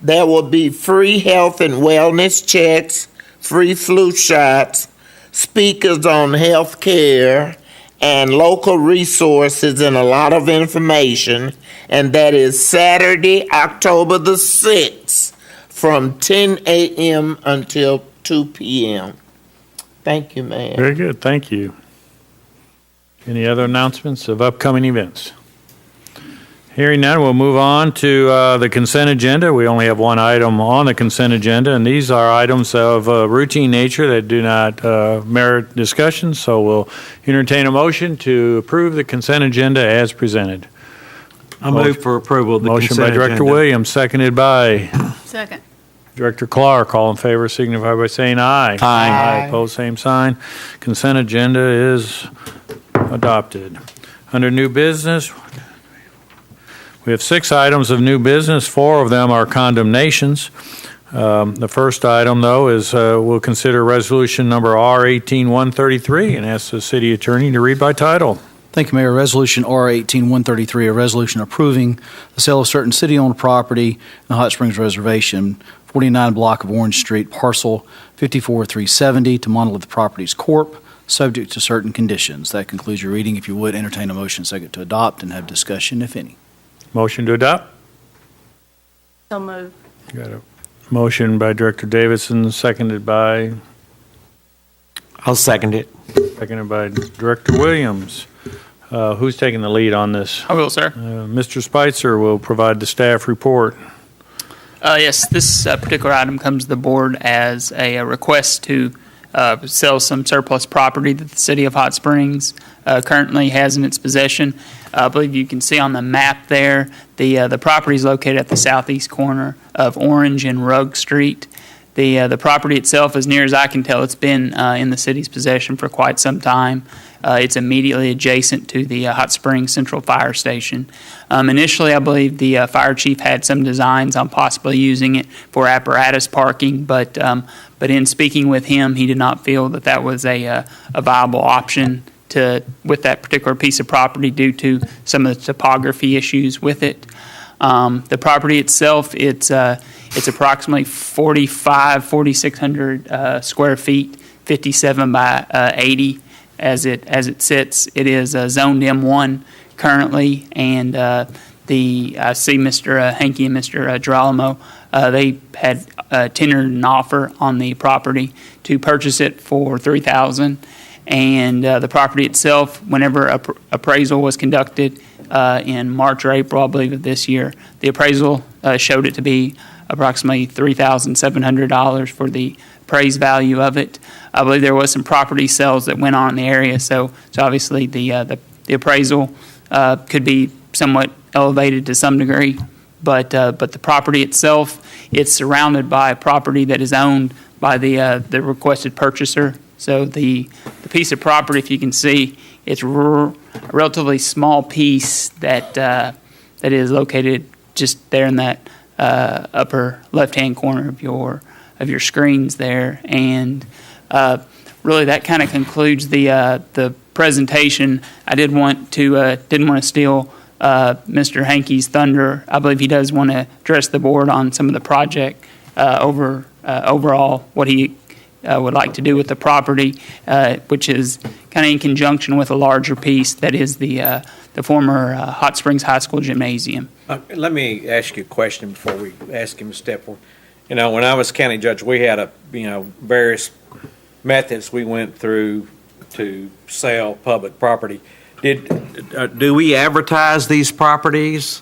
F: There will be free health and wellness checks, free flu shots, speakers on health care, and local resources and a lot of information. And that is Saturday, October the 6th, from 10 a.m. until 2 p.m. Thank you, Mayor.
B: Very good. Thank you. Any other announcements of upcoming events? Hearing none, we'll move on to the consent agenda. We only have one item on the consent agenda, and these are items of routine nature that do not merit discussion, so we'll entertain a motion to approve the consent agenda as presented.
T: I move for approval of the
B: Motion
T: consent
B: by Director
T: agenda.
B: Williams, seconded by
D: Second.
B: Director Clark. All in favor signify by saying aye.
T: Aye.
B: Opposed, same sign. Consent agenda is adopted. Under new business, we have 6 items of new business. 4 of them are condemnations. The first item, though, is we'll consider resolution number R18-133 and ask the city attorney to read by title.
H: Thank you, Mayor. Resolution R18-133, a resolution approving the sale of certain city-owned property in the Hot Springs Reservation, 49 block of Orange Street, parcel 54370 to Monolith Properties Corp., subject to certain conditions. That concludes your reading. If you would, entertain a motion second to adopt and have discussion, if any.
B: Motion to adopt?
A: So moved.
B: Got a motion by Director Davidson, seconded by?
T: I'll second it.
B: Seconded by Director Williams. Who's taking the lead on this?
G: I will, sir.
B: Mr. Spitzer will provide the staff report.
G: Yes, this particular item comes to the board as a request to sell some surplus property that the city of Hot Springs currently has in its possession. I believe you can see on the map there, the property is located at the southeast corner of Orange and Rugg Street. The property itself, as near as I can tell, it's been in the city's possession for quite some time. It's immediately adjacent to the Hot Springs Central Fire Station. Initially, I believe the fire chief had some designs on possibly using it for apparatus parking, but in speaking with him, he did not feel that that was a viable option with that particular piece of property due to some of the topography issues with it. The property itself, it's approximately 4,600 square feet, 57 by 80 as it sits. It is zoned M1 currently, and I see Mr. Hankey and Mr. Girolamo, they had tendered an offer on the property to purchase it for $3,000. And the property itself, whenever appraisal was conducted in March or April, I believe, of this year, the appraisal showed it to be approximately $3,700 for the appraised value of it. I believe there was some property sales that went on in the area, so obviously the appraisal could be somewhat elevated to some degree. But the property itself, it's surrounded by property that is owned by the requested purchaser. So the piece of property, if you can see, it's a relatively small piece that is located just there in that upper left-hand corner of your screens there. And really, that kind of concludes the presentation. I didn't want to steal Mr. Hankey's thunder. I believe he does want to address the board on some of the project overall, what he would like to do with the property, which is kind of in conjunction with a larger piece that is the former Hot Springs High School gymnasium.
T: Let me ask you a question before we ask him to step forward. You know, when I was county judge, we had various methods we went through to sell public property. Do we advertise these properties?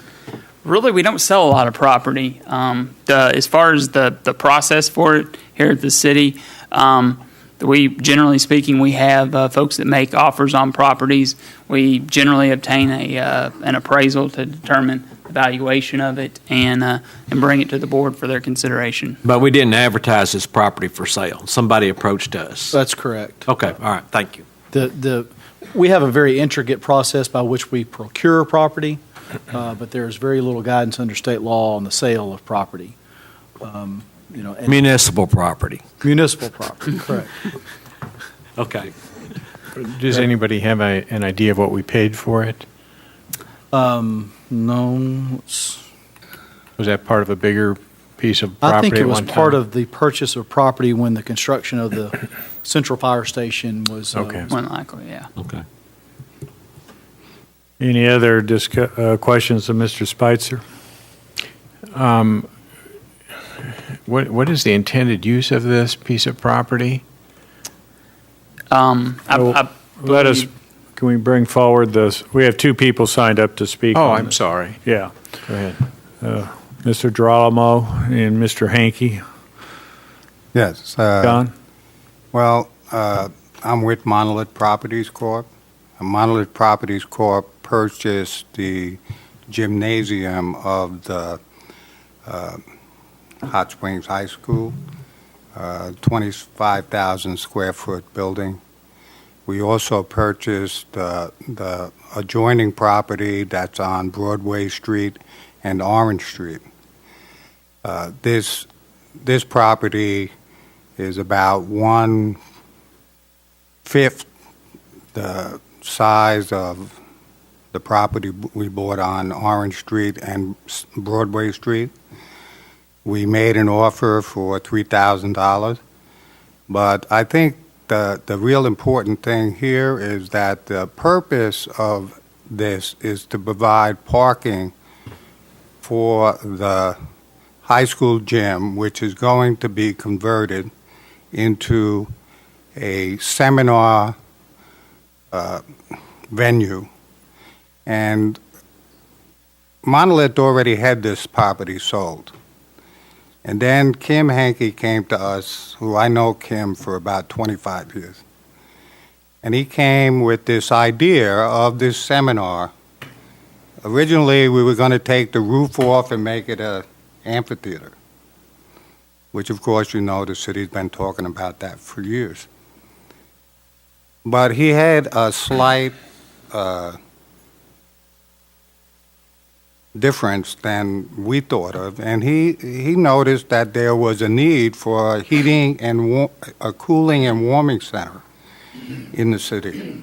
G: Really, we don't sell a lot of property. As far as the process for it here at the city, we generally speaking, we have folks that make offers on properties. We generally obtain an appraisal to determine the valuation of it and bring it to the board for their consideration.
T: But we didn't advertise this property for sale. Somebody approached us.
H: That's correct.
T: Okay, all right, thank you.
H: We have a very intricate process by which we procure property, but there's very little guidance under state law on the sale of property.
T: Municipal property.
H: Municipal property, correct.
T: Okay.
E: Does anybody have an idea of what we paid for it?
H: No.
E: Was that part of a bigger piece of property?
H: I think it was
E: at one
H: part
E: time?
H: of the purchase of property when the construction of the central fire station was.
E: Okay.
G: More than likely, yeah.
T: Okay.
B: Any other questions of Mr. Spitzer?
E: What is the intended use of this piece of property?
B: Can we bring forward this? We have two people signed up to speak.
E: Oh,
B: on
E: I'm
B: this.
E: sorry.
B: Yeah.
E: Go ahead.
B: Mr. Girolamo and Mr. Hankey.
U: Yes.
B: John?
U: Well, I'm with Monolith Properties Corp. Monolith Properties Corp purchased the gymnasium of the Hot Springs High School, 25,000 square foot building. We also purchased the adjoining property that's on Broadway Street and Orange Street. This property is about 1/5 the size of the property we bought on Orange Street and Broadway Street. We made an offer for $3,000, but I think the real important thing here is that the purpose of this is to provide parking for the high school gym, which is going to be converted into a seminar venue. And Monolith already had this property sold. And then Kim Hankey came to us, who I know Kim for about 25 years. And he came with this idea of this seminar. Originally, we were going to take the roof off and make it an amphitheater, which, of course, you know, the city's been talking about that for years. But he had a slight difference than we thought of, and he noticed that there was a need for a heating and a cooling and warming center in the city.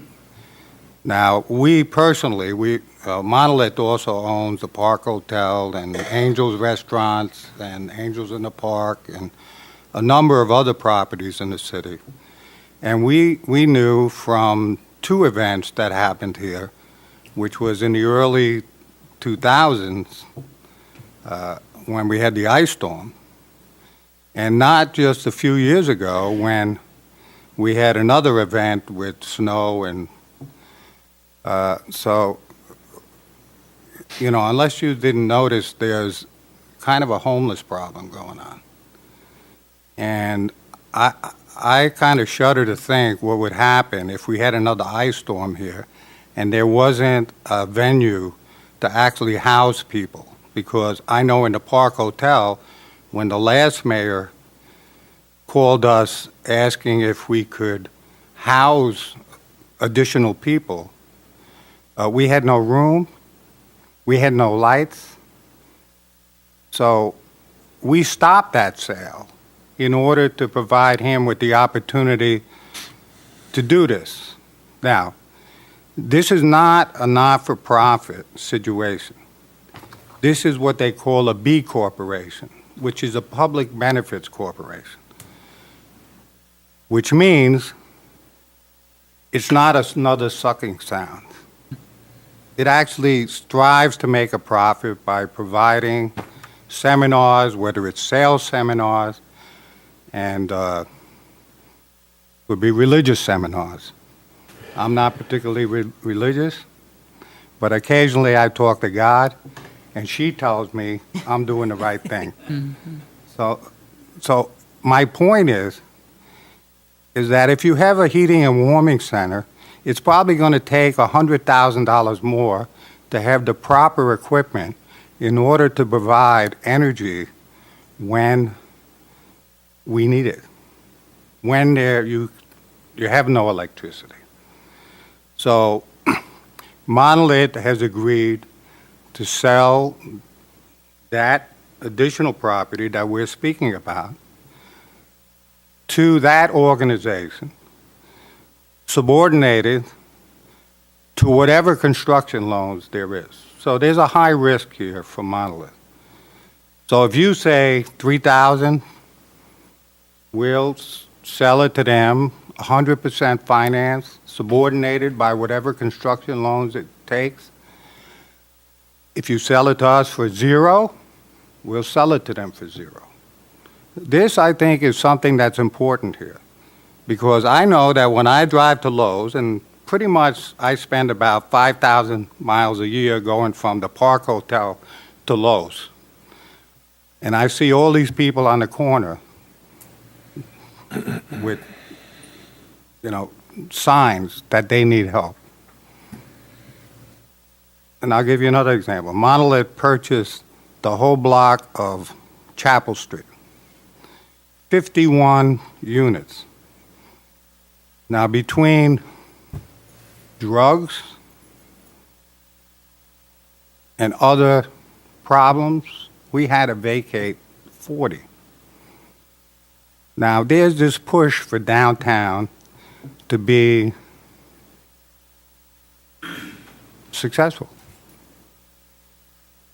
U: Now, we personally, Monolith also owns the Park Hotel and Angels Restaurants and Angels in the Park and a number of other properties in the city. And we knew from two events that happened here, which was in the early 2000s when we had the ice storm, and not just a few years ago when we had another event with snow and so, you know, unless you didn't notice, there's kind of a homeless problem going on. And I kind of shudder to think what would happen if we had another ice storm here and there wasn't a venue to actually house people. Because I know in the Park Hotel, when the last mayor called us asking if we could house additional people, we had no room, we had no lights. So we stopped that sale in order to provide him with the opportunity to do this. Now, this is not a not-for-profit situation. This is what they call a B corporation, which is a public benefits corporation, which means it's not another sucking sound. It actually strives to make a profit by providing seminars, whether it's sales seminars and would be religious seminars. I'm not particularly religious, but occasionally I talk to God, and she tells me I'm doing the right thing. So my point is that if you have a heating and warming center, it's probably going to take $100,000 more to have the proper equipment in order to provide energy when we need it, when you have no electricity. So Monolith has agreed to sell that additional property that we're speaking about to that organization, subordinated to whatever construction loans there is. So there's a high risk here for Monolith. So if you say $3,000, we'll sell it to them, 100% financed, subordinated by whatever construction loans it takes. If you sell it to us for $0, we'll sell it to them for $0. This, I think, is something that's important here, because I know that when I drive to Lowe's, and pretty much I spend about 5,000 miles a year going from the Park Hotel to Lowe's, and I see all these people on the corner with, you know, signs that they need help. And I'll give you another example. Monolith purchased the whole block of Chapel Street, 51 units. Now, between drugs and other problems, we had to vacate 40. Now, there's this push for downtown to be successful.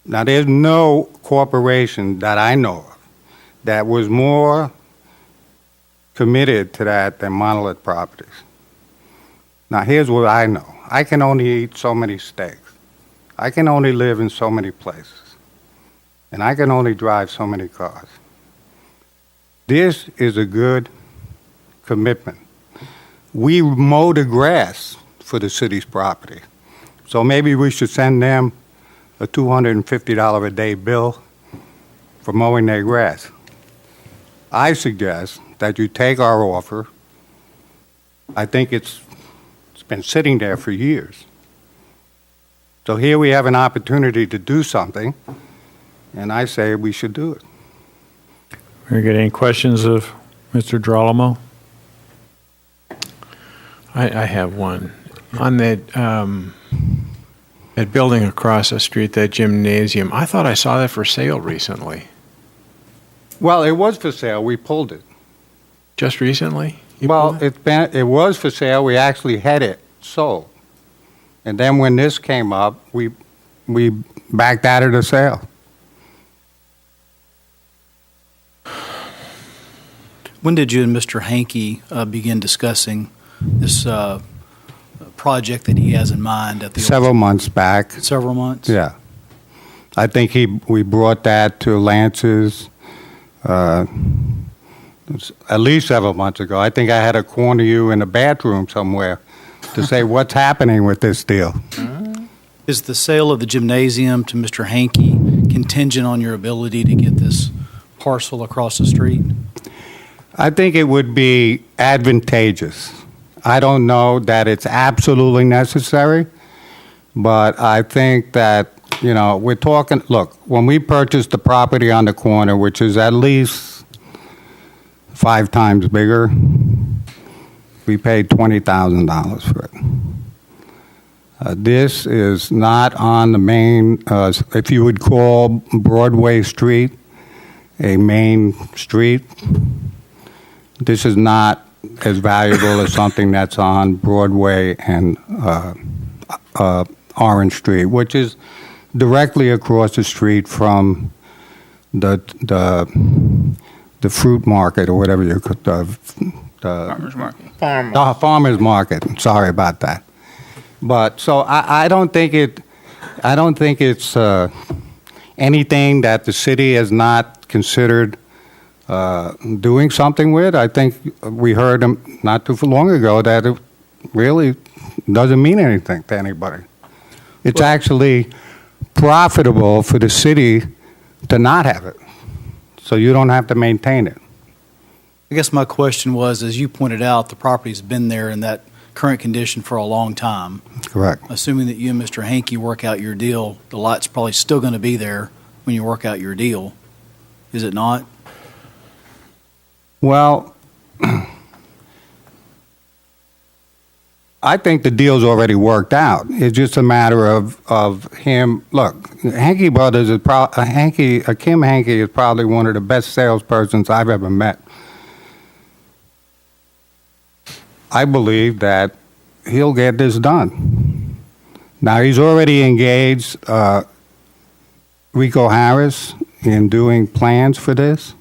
U: Now, there's no corporation that I know of that was more committed to that than Monolith Properties. Now, here's what I know. I can only eat so many steaks. I can only live in so many places. And I can only drive so many cars. This is a good commitment. We mow the grass for the city's property. So maybe we should send them a $250 a day bill for mowing their grass. I suggest that you take our offer. I think it's been sitting there for years. So here we have an opportunity to do something, and I say we should do it.
B: Very good. Any questions of Mr. Girolamo?
C: I have one. On that building across the street, that gymnasium, I thought I saw that for sale recently.
U: Well, it was for sale. We pulled it.
C: Just recently?
U: Well, it was for sale. We actually had it sold. And then when this came up, we backed out of the sale.
H: When did you and Mr. Hankey begin discussing this project that he has in mind at the
U: Several months back.
H: Several months?
U: Yeah. I think we brought that to Lance's at least several months ago. I think I had to corner you in a bathroom somewhere to say what's happening with this deal.
H: Is the sale of the gymnasium to Mr. Hankey contingent on your ability to get this parcel across the street?
U: I think it would be advantageous. I don't know that it's absolutely necessary, but I think that, we're talking, look, when we purchased the property on the corner, which is at least 5 times bigger, we paid $20,000 for it. This is not on the main, if you would call Broadway Street a main street. This is not as valuable as something that's on Broadway and Orange Street, which is directly across the street from the fruit market or whatever you could, the
G: Farmers Market.
U: the farmer's market. Sorry about that. But so I don't think it's anything that the city has not considered doing something with. I think we heard them not too long ago that it really doesn't mean anything to anybody. It's actually profitable for the city to not have it, so you don't have to maintain it.
H: I guess my question was, as you pointed out, the property's been there in that current condition for a long time.
U: Correct.
H: Assuming that you and Mr. Hankey work out your deal, the lot's probably still going to be there when you work out your deal. Is it not?
U: Well, I think the deal's already worked out. It's just a matter of him. Look, Hankey Brothers is Kim Hankey is probably one of the best salespersons I've ever met. I believe that he'll get this done. Now, he's already engaged Rico Harris in doing plans for this.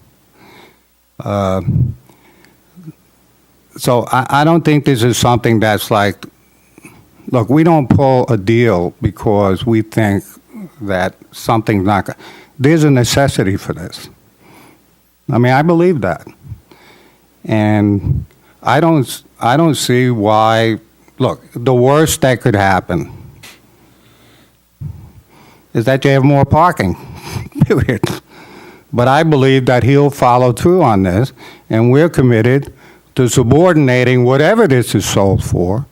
U: So I don't think this is something that's like, look, we don't pull a deal because we think that something's not going. There's a necessity for this. I mean, I believe that. And I don't see why. Look, the worst that could happen is that you have more parking, period. But I believe that he'll follow through on this, and we're committed to subordinating whatever this is sold for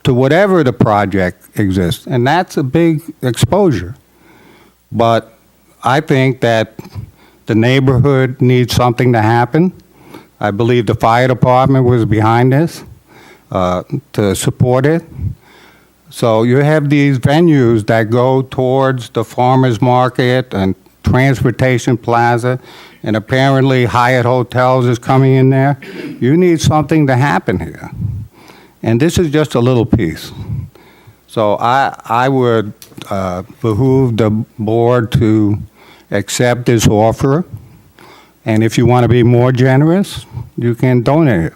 U: to whatever the project exists. And that's a big exposure. But I think that the neighborhood needs something to happen. I believe the fire department was behind this to support it. So you have these venues that go towards the farmers market and transportation plaza, and apparently Hyatt Hotels is coming in there. You need something to happen here. And this is just a little piece. So I would behoove the board to accept this offer. And if you want to be more generous, you can donate it.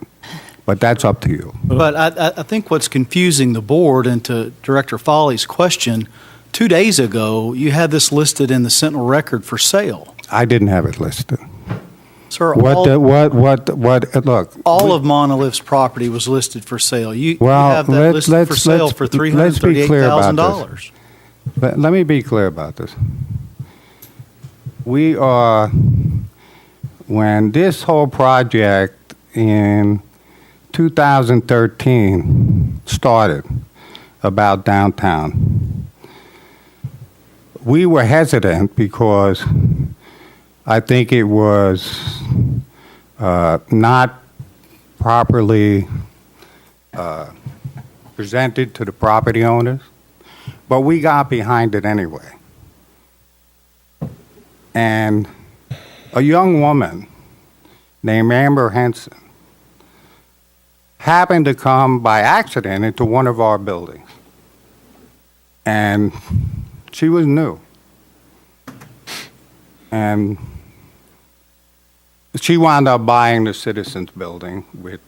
U: But that's up to you.
H: But I think what's confusing the board, and to Director Foley's question, 2 days ago, you had this listed in the Sentinel Record for sale.
U: I didn't have it listed.
H: Sir,
U: Look.
H: all of Monolith's property was listed for sale. You
U: Well,
H: have that listed for sale for
U: let's be clear about
H: $338,000.
U: this. Let me be clear about this. When this whole project in 2013 started about downtown, we were hesitant because I think it was not properly presented to the property owners, but we got behind it anyway. And a young woman named Amber Henson happened to come by accident into one of our buildings. And she was new. And she wound up buying the Citizens Building with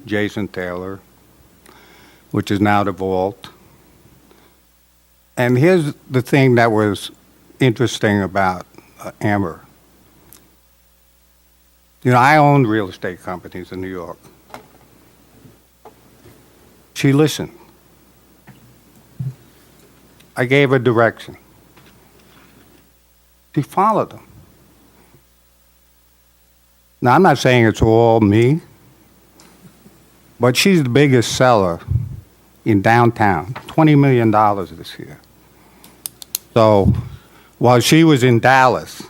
U: Jason Taylor, which is now the Vault. And here's the thing that was interesting about Amber. You know, I owned real estate companies in New York. She listened. I gave her direction. She followed them. Now, I'm not saying it's all me, but she's the biggest seller in downtown, $20 million this year. So while she was in Dallas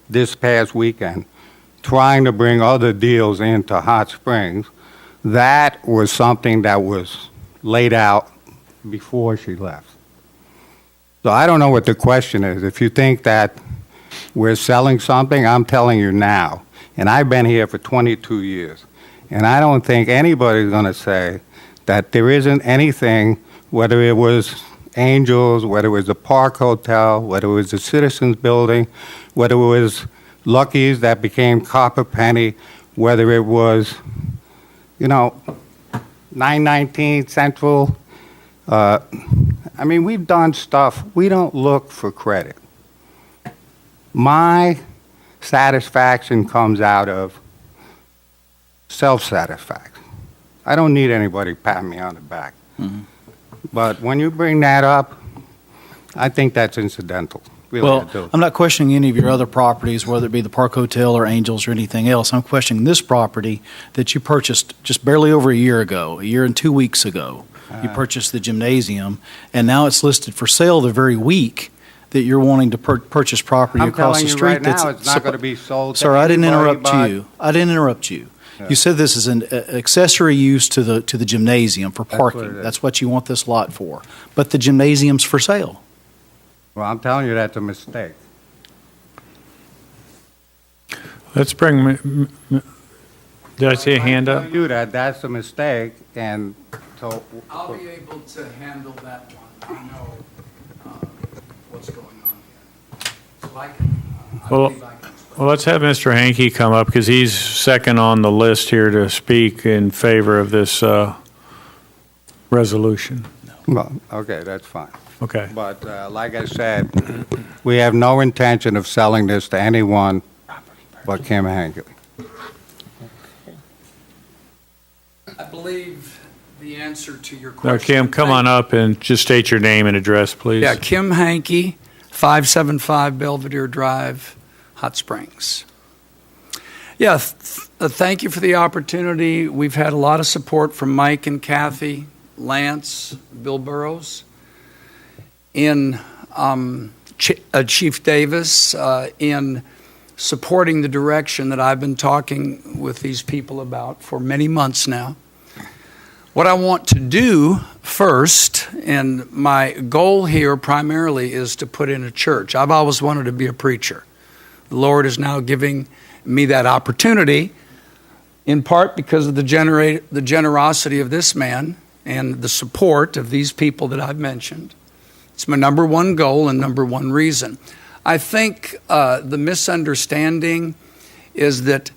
U: this past weekend trying to bring other deals into Hot Springs, that was something that was laid out before she left. So I don't know what the question is. If you think that we're selling something, I'm telling you now. And I've been here for 22 years. And I don't think anybody's going to say that there isn't anything, whether it was Angels, whether it was the Park Hotel, whether it was the Citizens Building, whether it was Lucky's that became Copper Penny, whether it was, 919 Central. I mean, we've done stuff. We don't look for credit. My satisfaction comes out of self-satisfaction. I don't need anybody patting me on the back. Mm-hmm. But when you bring that up, I think that's incidental. Really, I do.
H: I'm not questioning any of your other properties, whether it be the Park Hotel or Angels or anything else. I'm questioning this property that you purchased just barely over a year and 2 weeks ago. You purchased the gymnasium, and now it's listed for sale the very week that you're wanting to purchase property across the street.
U: I'm telling you right now, it's not going to be sold to
H: Sir, I didn't interrupt
U: anybody
H: you. I didn't interrupt you. Yeah. You said this is an accessory use to the gymnasium for parking. That's what you want this lot for. But the gymnasium's for sale.
U: Well, I'm telling you that's a mistake.
B: Let's bring, did I see a hand up?
U: I tell you that's a mistake, and so.
L: I'll be able to handle that one. I know what's going on here. So I can,
B: Well, let's have Mr. Hankey come up because he's second on the list here to speak in favor of this resolution.
U: Well, okay, that's fine.
B: Okay.
U: But like I said, we have no intention of selling this to anyone but Kim Hankey.
L: I believe the answer to your question.
B: Now, Kim, come on up and just state your name and address, please.
L: Yeah, Kim Hankey, 575 Belvedere Drive, Hot Springs. Yeah, thank you for the opportunity. We've had a lot of support from Mike and Kathy, Lance, Bill Burrows, in Chief Davis, in supporting the direction that I've been talking with these people about for many months now. What I want to do first, and my goal here primarily, is to put in a church. I've always wanted to be a preacher. The Lord is now giving me that opportunity, in part because of the generosity of this man and the support of these people that I've mentioned. It's my number one goal and number one reason. I think the misunderstanding is that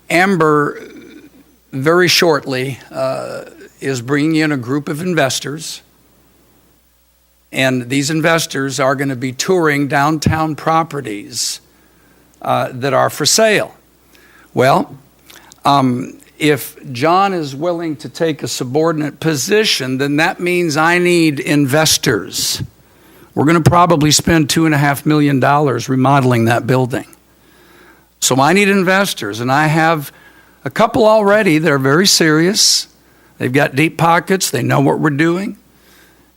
L: Amber very shortly is bringing in a group of investors, and these investors are going to be touring downtown properties that are for sale. Well, if John is willing to take a subordinate position, then that means I need investors. We're going to probably spend $2.5 million remodeling that building. So I need investors, and I have a couple already that are very serious. They've got deep pockets. They know what we're doing,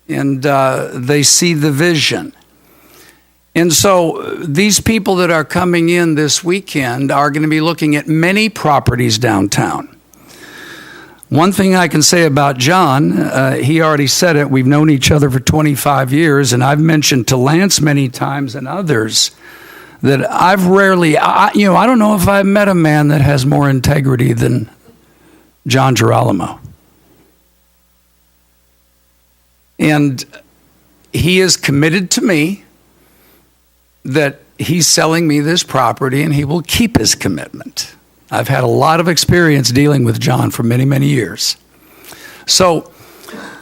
L: and they see the vision. And so these people that are coming in this weekend are going to be looking at many properties downtown. One thing I can say about John, he already said it, we've known each other for 25 years, and I've mentioned to Lance many times and others that I've rarely, I don't know if I've met a man that has more integrity than John Girolamo. And he is committed to me that he's selling me this property and he will keep his commitment. I've had a lot of experience dealing with John for many, many years. So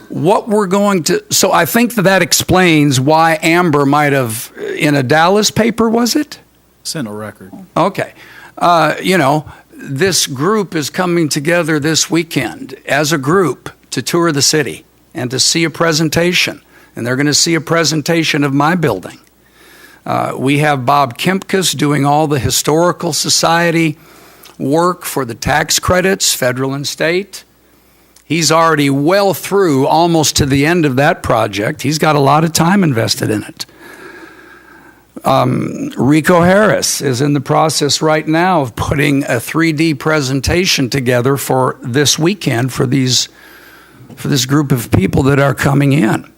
L: so I think that explains why Amber might have, in a Dallas paper, was it?
H: Sentinel Record.
L: Okay. This group is coming together this weekend as a group to tour the city and to see a presentation. And they're going to see a presentation of my building. We have Bob Kempkus doing all the Historical Society work for the tax credits, federal and state. He's already well through, almost to the end of that project. He's got a lot of time invested in it. Rico Harris is in the process right now of putting a 3D presentation together for this weekend for this group of people that are coming in,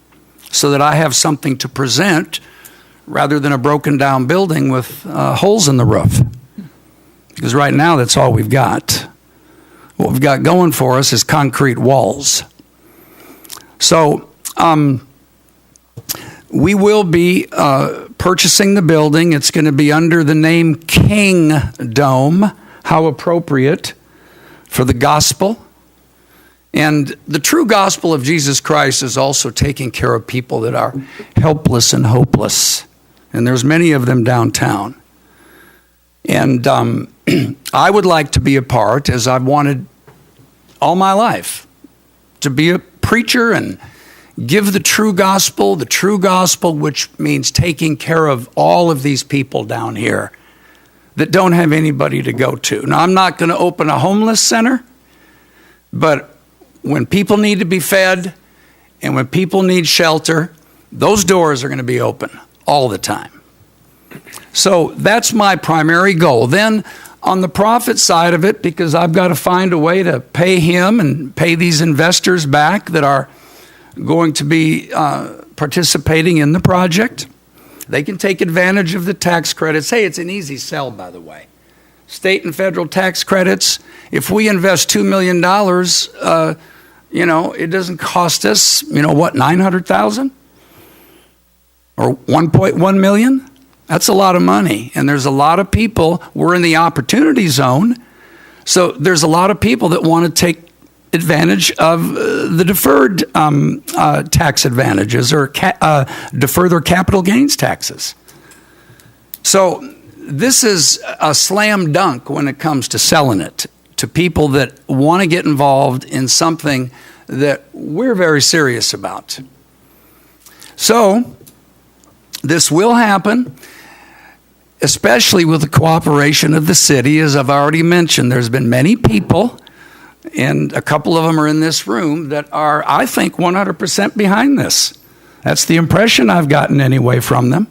L: so that I have something to present rather than a broken down building with holes in the roof. Because right now that's all we've got. What we've got going for us is concrete walls. So we will be purchasing the building. It's going to be under the name King Dome. How appropriate for the gospel. And the true gospel of Jesus Christ is also taking care of people that are helpless and hopeless. And there's many of them downtown. And I would like to be a part, as I've wanted all my life, to be a preacher and give the true gospel which means taking care of all of these people down here that don't have anybody to go to. Now, I'm not going to open a homeless center, but when people need to be fed and when people need shelter, those doors are going to be open all the time. So that's my primary goal. Then on the profit side of it, because I've got to find a way to pay him and pay these investors back that are going to be participating in the project, they can take advantage of the tax credits. Hey, it's an easy sell, by the way. State and federal tax credits. If we invest $2 million, it doesn't cost us, $900,000 or $1.1 million. That's a lot of money. And there's a lot of people, we're in the opportunity zone. So there's a lot of people that want to take advantage of the deferred tax advantages or defer their capital gains taxes. So this is a slam dunk when it comes to selling it to people that want to get involved in something that we're very serious about. So this will happen, especially with the cooperation of the city. As I've already mentioned, there's been many people, and a couple of them are in this room, that are, I think, 100% behind this. That's the impression I've gotten anyway from them.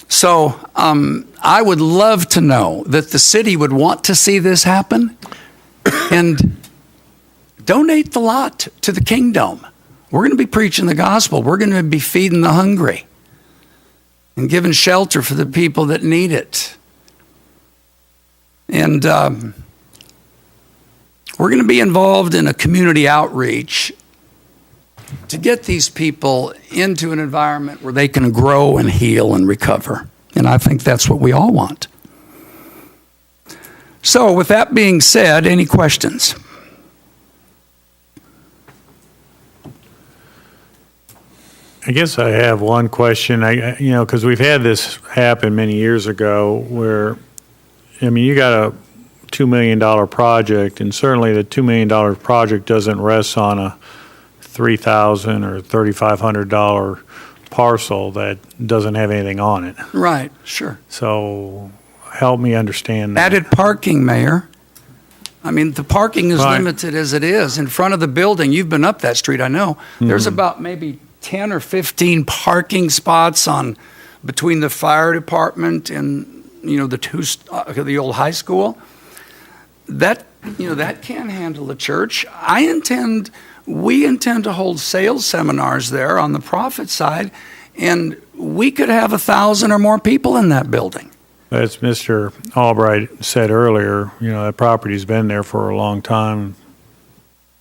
L: So I would love to know that the city would want to see this happen and donate the lot to the Kingdom. We're going to be preaching the gospel. We're going to be feeding the hungry and giving shelter for the people that need it. And we're going to be involved in a community outreach to get these people into an environment where they can grow and heal and recover. And I think that's what we all want. So with that being said, any questions?
B: I guess I have one question. Because we've had this happen many years ago where, you got a $2 million project, and certainly the $2 million project doesn't rest on a $3,000 or $3,500 parcel that doesn't have anything on it.
L: Right, sure.
B: So help me understand that.
L: Added parking, Mayor. The parking is limited as it is. In front of the building, you've been up that street, I know. There's about maybe 10 or 15 parking spots between the fire department and the old high school. That can't handle the church. We intend to hold sales seminars there on the profit side, and we could have 1,000 or more people in that building.
B: As Mr. Albright said earlier, that property's been there for a long time.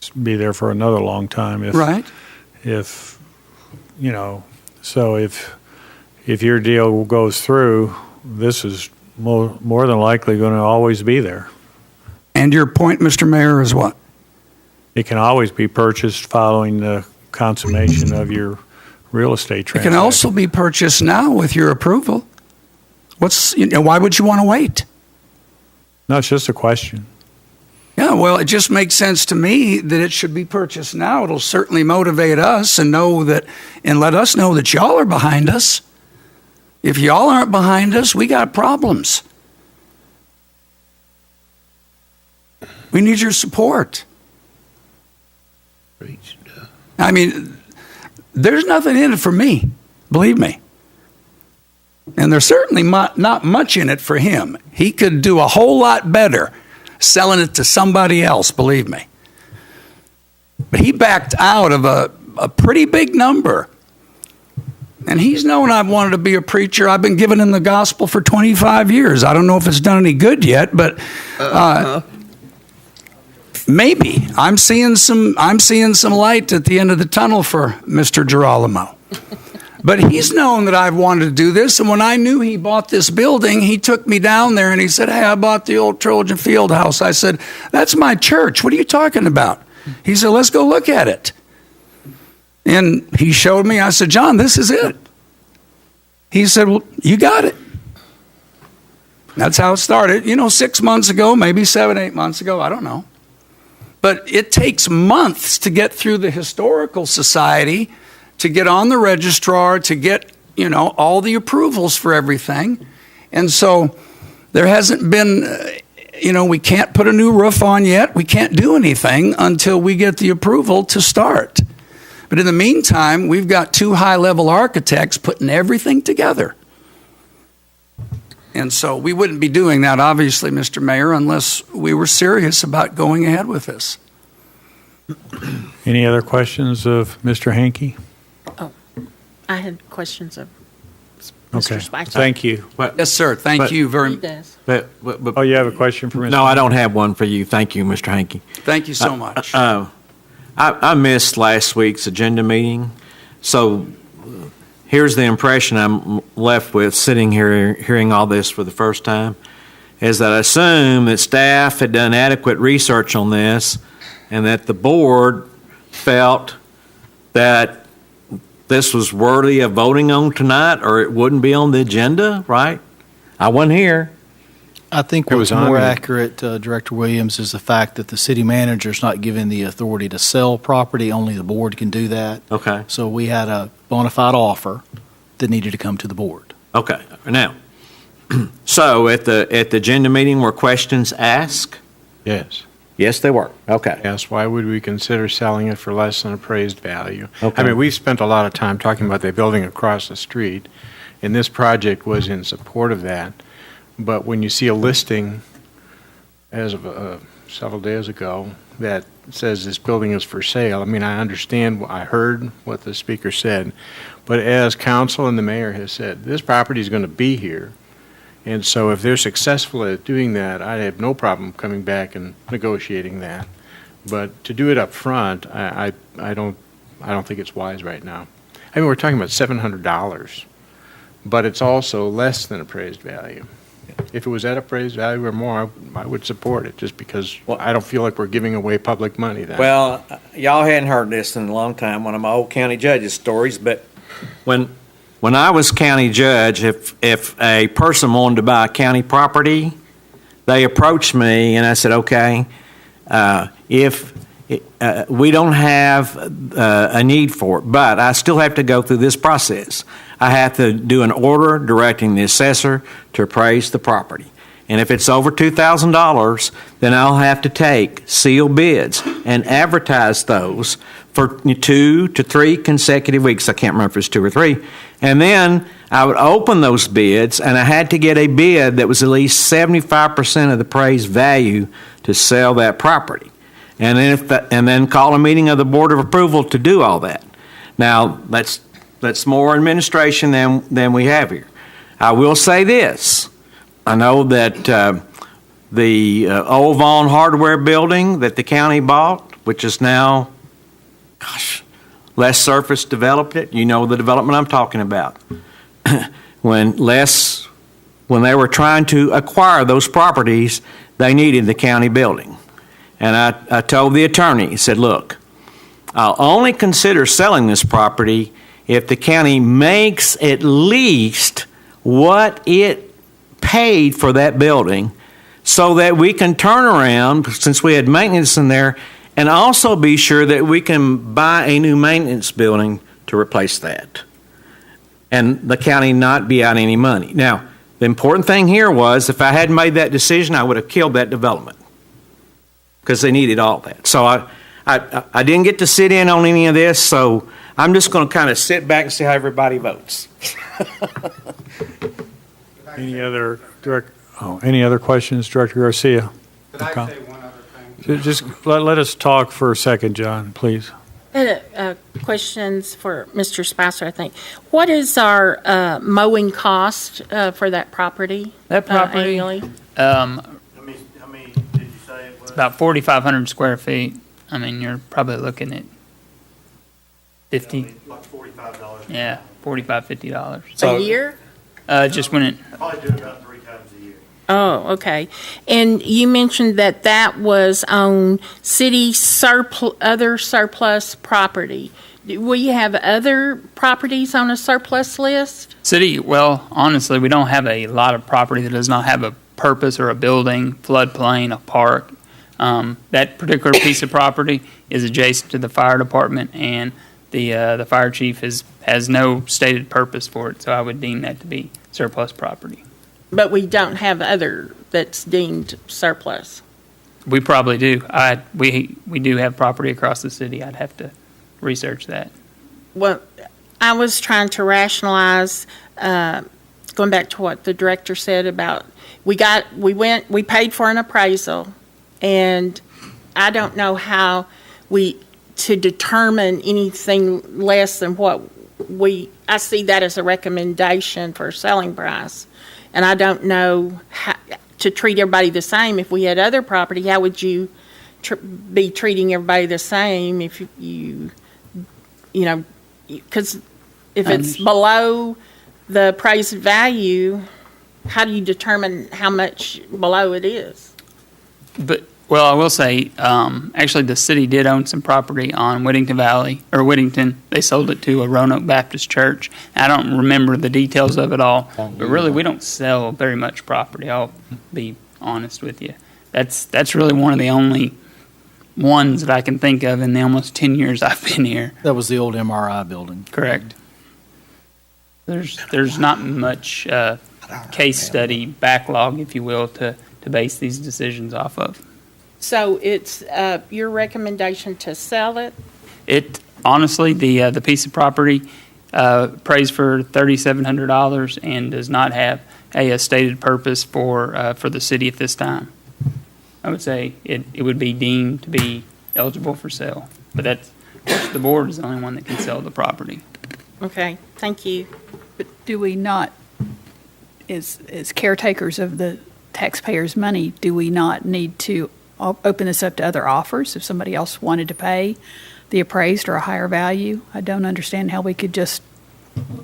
B: be there for another long time if.
L: Right.
B: If, so if your deal goes through, this is more than likely going to always be there.
L: And your point, Mr. Mayor, is what?
B: It can always be purchased following the consummation of your real estate
L: It
B: transaction.
L: can also be purchased now with your approval. Why would you want to wait?
B: No, it's just a question.
L: Yeah, well, it just makes sense to me that it should be purchased now. It'll certainly motivate us and let us know that y'all are behind us. If y'all aren't behind us, we got problems. We need your support. I mean, there's nothing in it for me, believe me. And there's certainly not much in it for him. He could do a whole lot better selling it to somebody else, believe me. But he backed out of a pretty big number. And he's known I've wanted to be a preacher. I've been giving him the gospel for 25 years. I don't know if it's done any good yet, but maybe. I'm seeing some light at the end of the tunnel for Mr. Girolamo. But he's known that I've wanted to do this, and when I knew he bought this building, he took me down there and he said, "Hey, I bought the old Trojan Field House." I said, "That's my church. What are you talking about?" He said, "Let's go look at it." And he showed me. I said, "John, this is it." He said, "Well, you got it." That's how it started. 6 months ago, maybe 7, 8 months ago, I don't know. But it takes months to get through the Historical Society, to get on the registrar, to get, all the approvals for everything. And so there hasn't been, we can't put a new roof on yet. We can't do anything until we get the approval to start. But in the meantime, we've got 2 high-level architects putting everything together. And so we wouldn't be doing that, obviously, Mr. Mayor, unless we were serious about going ahead with this.
B: Any other questions of Mr. Hankey?
A: I had questions of
B: Okay,
A: Mr. Spicer.
B: thank you.
L: Yes, sir. Thank you very much.
B: Oh, you have a question for Mr.
T: No, I don't have one for you. Thank you, Mr. Hankey.
L: Thank you so much.
T: I missed last week's agenda meeting, so here's the impression I'm left with sitting here hearing all this for the first time, is that I assume that staff had done adequate research on this and that the board felt that this was worthy of voting on tonight or it wouldn't be on the agenda, right? I wasn't here.
H: I think what's more accurate, Director Williams, is the fact that the city manager's not given the authority to sell property. Only the board can do that.
T: Okay.
H: So we had a bona fide offer that needed to come to the board.
T: Okay. Now, so at the agenda meeting were questions asked?
C: Yes.
T: Yes, they were. Okay.
C: Yes, why would we consider selling it for less than appraised value?
T: Okay.
C: I mean, we've spent a lot of time talking about the building across the street, and this project was in support of that. But when you see a listing as of several days ago that says this building is for sale, I mean, I understand, I heard what the speaker said, but as council and the mayor has said, this property is going to be here. And so if they're successful at doing that, I have no problem coming back and negotiating that. But to do it up front, I don't think it's wise right now. I mean, we're talking about $700, but it's also less than appraised value. If it was at appraised value or more, I would support it, just because I don't feel like we're giving away public money then.
T: Well, y'all hadn't heard this in a long time, one of my old county judges' stories, but when I was county judge, if a person wanted to buy county property, they approached me and I said, okay, if we don't have a need for it, but I still have to go through this process. I have to do an order directing the assessor to appraise the property. And if it's over $2,000, then I'll have to take sealed bids and advertise those for 2 to 3 consecutive weeks. I can't remember if it's 2 or 3. And then I would open those bids, and I had to get a bid that was at least 75% of the appraised value to sell that property. And then call a meeting of the Board of Approval to do all that. Now, that's more administration than we have here. I will say this. I know that the old Vaughn Hardware building that the county bought, which is now, gosh, Les Surface developed it. You know the development I'm talking about. When they were trying to acquire those properties, they needed the county building. And I told the attorney, he said, look, I'll only consider selling this property if the county makes at least what it paid for that building so that we can turn around, since we had maintenance in there, and also be sure that we can buy a new maintenance building to replace that. And the county not be out any money. Now, the important thing here was if I hadn't made that decision, I would have killed that development because they needed all that. So I didn't get to sit in on any of this, so I'm just going to kind of sit back and see how everybody votes.
B: Any other questions, Director Garcia?
U: Could I say one other thing?
B: Just let us talk for a second, John, please.
A: Questions for Mr. Spicer, I think. What is our mowing cost for that property?
G: That property,
A: annually?
B: How many did you say it was?
G: It's about 4,500 square feet. I mean, you're probably looking at 50.
B: Like $45.
G: Yeah, $45, $50.
A: A year?
G: Just when it.
B: Probably do it about 3 times a year.
A: Oh, okay. And you mentioned that was on city other surplus property. Will you have other properties on a surplus list?
G: City, well, honestly, we don't have a lot of property that does not have a purpose or a building, floodplain, a park. That particular piece of property is adjacent to the fire department, and the fire chief has no stated purpose for it, so I would deem that to be surplus property.
A: But we don't have other that's deemed surplus.
G: We probably do. We do have property across the city. I'd have to research that.
A: Well, I was trying to rationalize, going back to what the director said about, we paid for an appraisal, and I don't know how to determine anything less than what I see that as a recommendation for a selling price. And I don't know how to treat everybody the same. If we had other property, how would you be treating everybody the same if because if it's below the appraised value, how do you determine how much below it is?
G: Well, I will say, actually, the city did own some property on Whittington. They sold it to a Roanoke Baptist Church. I don't remember the details of it all, but really, we don't sell very much property. I'll be honest with you. That's really one of the only ones that I can think of in the almost 10 years I've been here.
H: That was the old MRI building.
G: Correct. There's not much case study backlog, if you will, to base these decisions off of.
A: So it's your recommendation to sell it?
G: It honestly, the piece of property appraised for $3,700 and does not have a stated purpose for the city at this time. I would say it would be deemed to be eligible for sale, but of course, the board is the only one that can sell the property.
A: Okay, thank you.
N: But do we not, as caretakers of the taxpayers' money, do we not need to open this up to other offers if somebody else wanted to pay the appraised or a higher value? I don't understand how we could just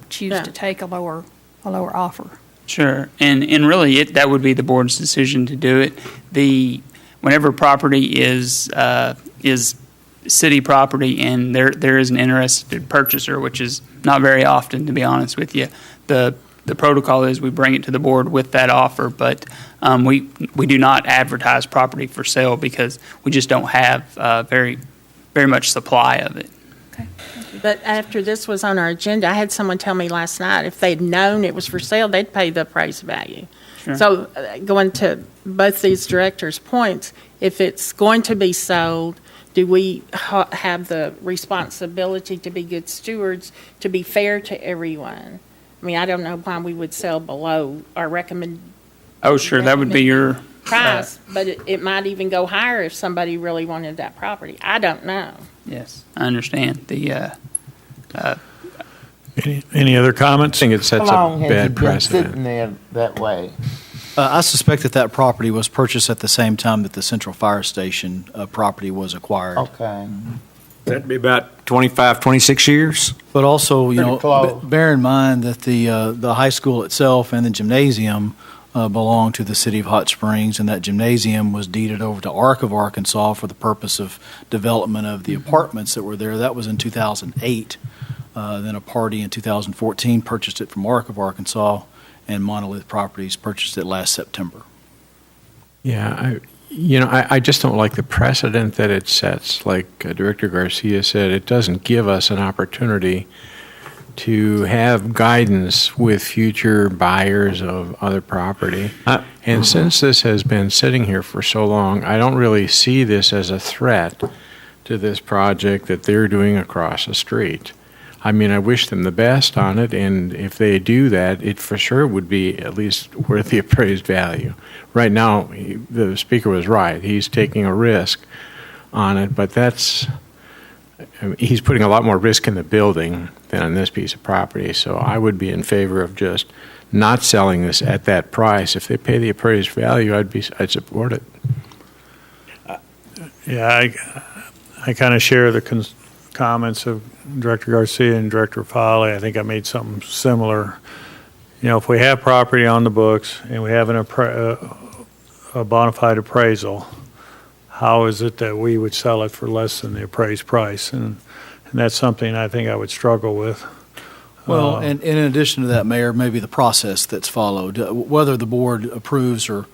N: choose to take a lower offer.
G: Sure, and really, that would be the board's decision to do it. Whenever property is city property and there is an interested purchaser, which is not very often, to be honest with you, the protocol is we bring it to the board with that offer, but we do not advertise property for sale because we just don't have very much supply of it.
N: Okay.
A: But after this was on our agenda, I had someone tell me last night if they'd known it was for sale, they'd pay the appraised value.
G: Sure.
A: So going to both these directors' points, if it's going to be sold, do we have the responsibility to be good stewards, to be fair to everyone? I mean, I don't know why we would sell below our recommended.
G: Oh, sure, that would be your
A: price, but it might even go higher if somebody really wanted that property. I don't know.
G: Yes, I understand.
B: Any other comments?
T: I think it sets
F: How long
T: a
F: has it
T: bad
F: been
T: precedent.
F: sitting there that way?
H: I suspect that that property was purchased at the same time that the Central Fire Station property was acquired.
F: Okay.
T: That'd be about 25, 26 years.
H: But also, you
F: Pretty
H: know,
F: close.
H: bear in mind that the high school itself and the gymnasium belong to the city of Hot Springs, and that gymnasium was deeded over to Arc of Arkansas for the purpose of development of the apartments that were there. That was in 2008. Then a party in 2014 purchased it from Arc of Arkansas, and Monolith Properties purchased it last September.
C: Yeah, I just don't like the precedent that it sets. Like Director Garcia said, it doesn't give us an opportunity to have guidance with future buyers of other property. And since this has been sitting here for so long, I don't really see this as a threat to this project that they're doing across the street. I mean, I wish them the best on it, and if they do that, it for sure would be at least worth the appraised value. Right now, the speaker was right. He's taking a risk on it, but he's putting a lot more risk in the building than on this piece of property. So I would be in favor of just not selling this at that price. If they pay the appraised value, I'd support it.
B: Yeah, I kind of share the comments of Director Garcia and Director Foley. I think I made something similar. You know, if we have property on the books and we have a bona fide appraisal, how is it that we would sell it for less than the appraised price? And that's something I think I would struggle with.
H: Well, and in addition to that, Mayor, maybe the process that's followed, whether the board approves or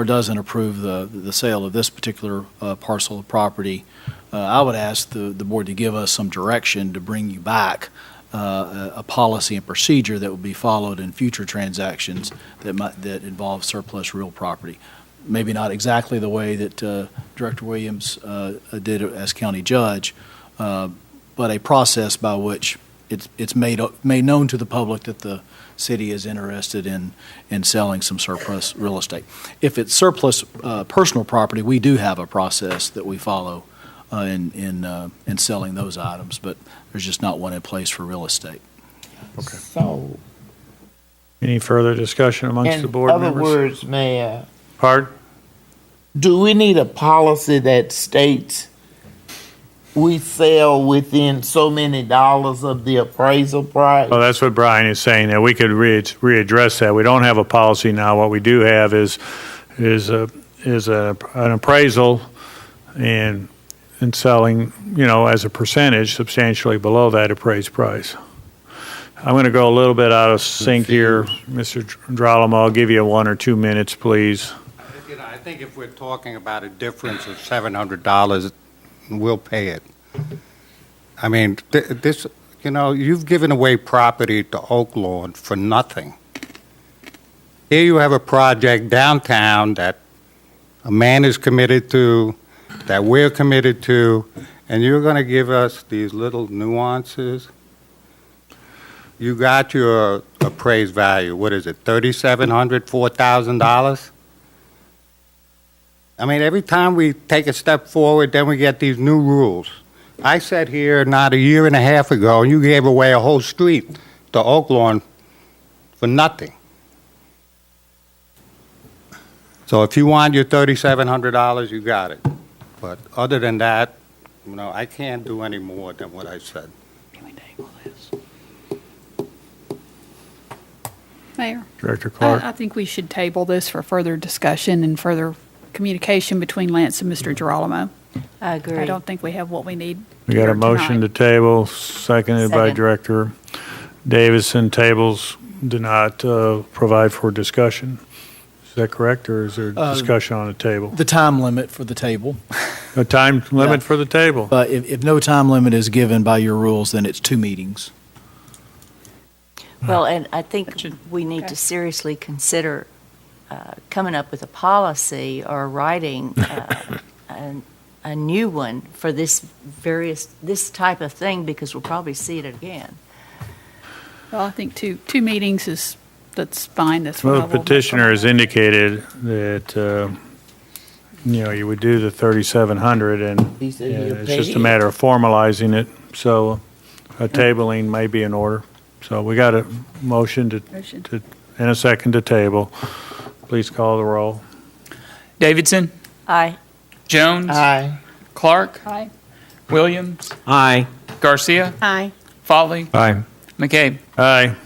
H: doesn't approve the sale of this particular parcel of property, I would ask the board to give us some direction to bring you back a policy and procedure that would be followed in future transactions that involve surplus real property. Maybe not exactly the way that Director Williams did it as county judge, but a process by which it's made known to the public that the city is interested in selling some surplus real estate. If it's surplus personal property, we do have a process that we follow in selling those items, but there's just not one in place for real estate.
B: Okay.
F: So,
B: Any further discussion amongst the board
F: in other
B: members?
F: words, Mayor,
B: Pardon?
F: do we need a policy that states we sell within so many dollars of the appraisal price?
B: Well, that's what Brian is saying, that we could readdress that. We don't have a policy now. What we do have is an appraisal and selling, as a percentage substantially below that appraised price. I'm going to go a little bit out of sync here, Mr. Drolamo. I'll give you 1 or 2 minutes, please.
U: I think if we're talking about a difference of $700, we'll pay it. I mean, this, you've given away property to Oaklawn for nothing. Here you have a project downtown that a man is committed to, that we're committed to, and you're going to give us these little nuances. You got your appraised value. What is it, $3,700, $4,000? I mean, every time we take a step forward, then we get these new rules. I sat here not a year and a half ago, and you gave away a whole street to Oaklawn for nothing. So if you want your $3,700, you got it. But other than that, I can't do any more than what I said.
N: Mayor?
B: Director Clark?
N: I think we should table this for further discussion and further communication between Lance and Mr. Girolamo.
O: I agree.
N: I don't think we have what we need.
B: We got a motion to table, seconded by
O: Second.
B: Director Davison. Tables do not provide for discussion. Is that correct, or is there discussion on the table?
H: The time limit for the table.
B: A time limit for the table?
H: But if no time limit is given by your rules, then it's 2 meetings.
O: Well, and I think we need to seriously consider coming up with a policy or writing a new one for this type of thing, because we'll probably see it again.
N: Well, I think two meetings that's fine. That's what I
B: Well,
N: will
B: the petitioner has indicated that, you would do the 3,700, and
F: He said he'll
B: it's
F: pay
B: just a
F: it.
B: matter of formalizing it. So a tabling may be in order. So we got a motion and a second to table. Please call the roll.
G: Davidson,
O: Aye.
G: Jones,
F: Aye.
G: Clark,
N: Aye.
G: Williams,
T: Aye.
G: Garcia,
A: Aye.
G: Foley,
T: Aye.
G: McCabe.
B: Aye.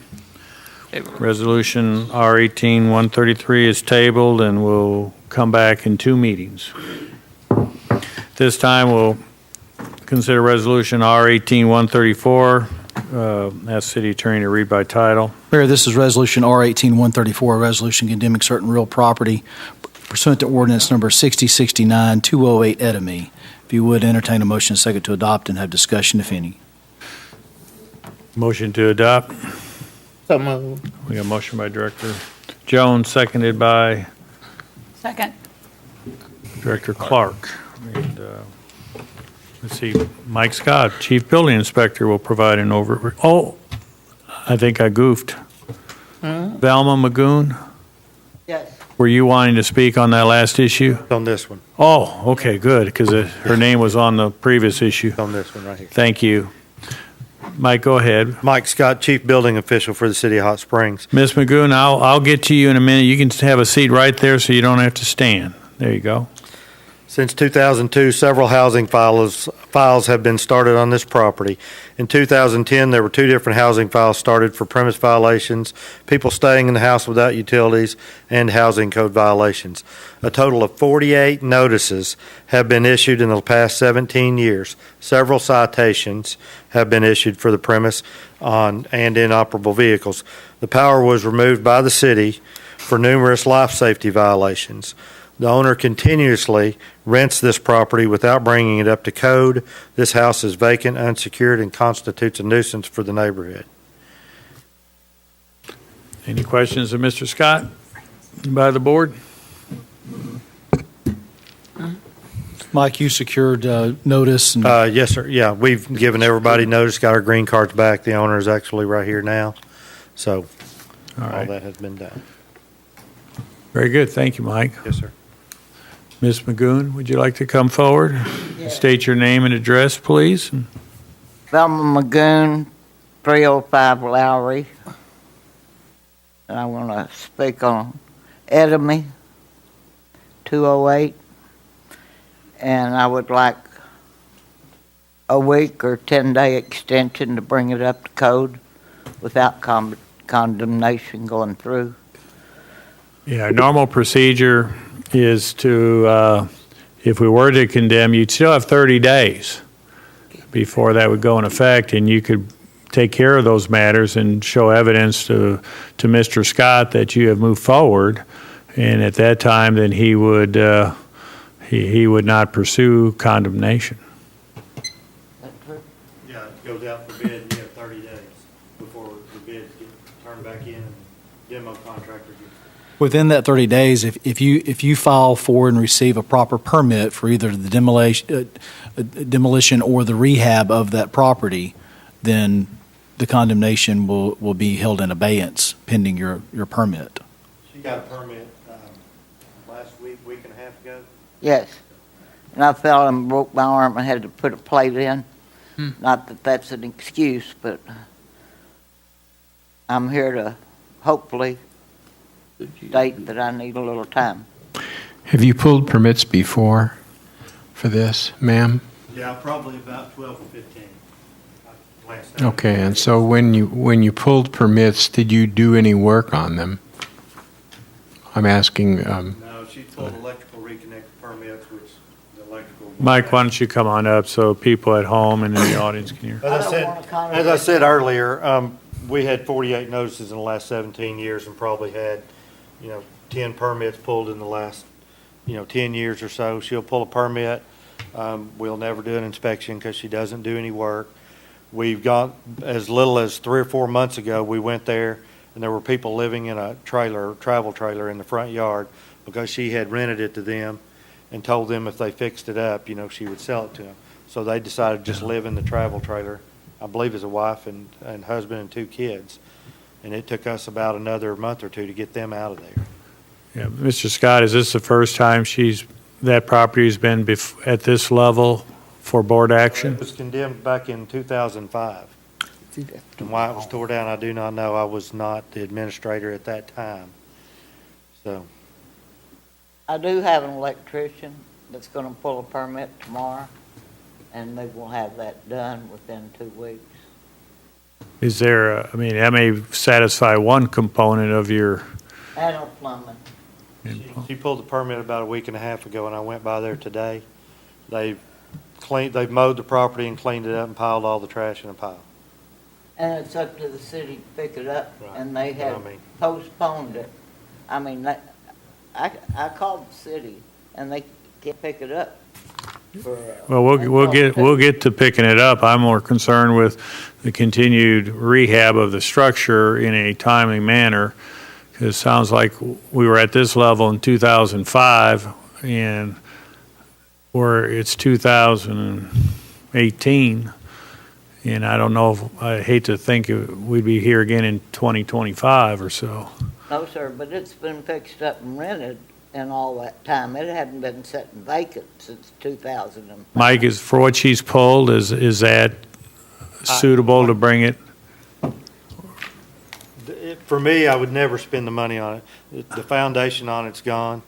B: Resolution R18-133 is tabled and will come back in 2 meetings. This time, we'll consider Resolution R18-134. Ask City Attorney to read by title.
H: Mayor, this is Resolution R18-134, a resolution condemning certain real property pursuant to ordinance number 6069-208 Edemy. If you would, entertain a motion second to adopt and have discussion, if any.
B: Motion to adopt.
F: So moved.
B: We got a motion by Director Jones, seconded by
N: Second.
B: Director Clark. And, let's see, Mike Scott, Chief Building Inspector, will provide an over. Oh, I think I goofed. Velma Magoon,
F: Yes.
B: were you wanting to speak on that last issue?
P: On this one.
B: Oh, okay, good, because her name was on the previous issue.
P: On this one right here.
B: Thank you. Mike, go ahead.
P: Mike Scott, Chief Building Official for the City of Hot Springs.
B: Ms. Magoon, I'll get to you in a minute. You can have a seat right there so you don't have to stand. There you go.
P: Since 2002, several housing files have been started on this property. In 2010, there were 2 different housing files started for premise violations, people staying in the house without utilities, and housing code violations. A total of 48 notices have been issued in the past 17 years. Several citations have been issued for the premise on and inoperable vehicles. The power was removed by the city for numerous life safety violations. The owner continuously rents this property without bringing it up to code. This house is vacant, unsecured, and constitutes a nuisance for the neighborhood.
B: Any questions of Mr. Scott by the board?
H: Mike, you secured notice. And
P: Yes, sir. Yeah, we've given everybody notice, got our green cards back. The owner is actually right here now. So all that has been done.
B: Very good. Thank you, Mike.
P: Yes, sir.
B: Ms. Magoon, would you like to come forward? State your name and address, please.
V: Velma Magoon, 305 Lowry. And I want to speak on Edemy, 208. And I would like a week or 10-day extension to bring it up to code without condemnation going through.
B: Yeah, normal procedure is to, if we were to condemn, you'd still have 30 days before that would go in effect, and you could take care of those matters and show evidence to Mr. Scott that you have moved forward. And at that time, then he would not pursue condemnation.
P: Yeah, it goes out for bid, and you have 30 days before the bids get turned back in and demo contractor gets.
H: within that 30 days, if you file for and receive a proper permit for either the demolition or the rehab of that property, then the condemnation will be held in abeyance pending your permit.
P: She got a permit last week and a half ago.
V: Yes. And I fell and broke my arm and had to put a plate in. Not that that's an excuse, but I'm here to hopefully state that I need a little time.
C: Have you pulled permits before for this, ma'am?
P: Yeah, probably about 12 or 15. Last time.
C: Okay, and so when you pulled permits, did you do any work on them? I'm asking.
P: No, she pulled electrical reconnect permits, which the electrical.
B: Mike, why don't you come on up so people at home and in the audience can hear?
P: As I said earlier, we had 48 notices in the last 17 years and probably had, 10 permits pulled in the last, 10 years or so. She'll pull a permit. We'll never do an inspection because she doesn't do any work. We've got as little as 3 or 4 months ago, we went there and there were people living in a travel trailer in the front yard because she had rented it to them and told them if they fixed it up, she would sell it to them. So they decided to just live in the travel trailer, I believe as a wife and husband and 2 kids. And it took us about another month or 2 to get them out of there.
B: Yeah, Mr. Scott, is this the first time that property's been at this level for board action?
P: It was condemned back in 2005. And why it was tore down, I do not know. I was not the administrator at that time. So
V: I do have an electrician that's gonna pull a permit tomorrow, and they will have that done within 2 weeks.
B: Is there, I mean, that may satisfy one component of your,
V: And plumbing.
P: She pulled the permit about a week and a half ago, and I went by there today. They've mowed the property and cleaned it up and piled all the trash in a pile.
V: And it's up to the city to pick it up, and they
P: But I
V: have
P: mean-
V: postponed it. I mean, I called the city, and they can't pick it up.
B: well, we'll get to picking it up. I'm more concerned with the continued rehab of the structure in a timely manner. It sounds like we were at this level in 2005, and it's 2018, and I don't know, I hate to think we'd be here again in 2025 or so.
V: No, sir, but it's been fixed up and rented in all that time. It hadn't been sitting vacant since 2005.
B: Mike, is for what she's pulled, is that suitable to bring it?
P: For me, I would never spend the money on it. The foundation on it's gone.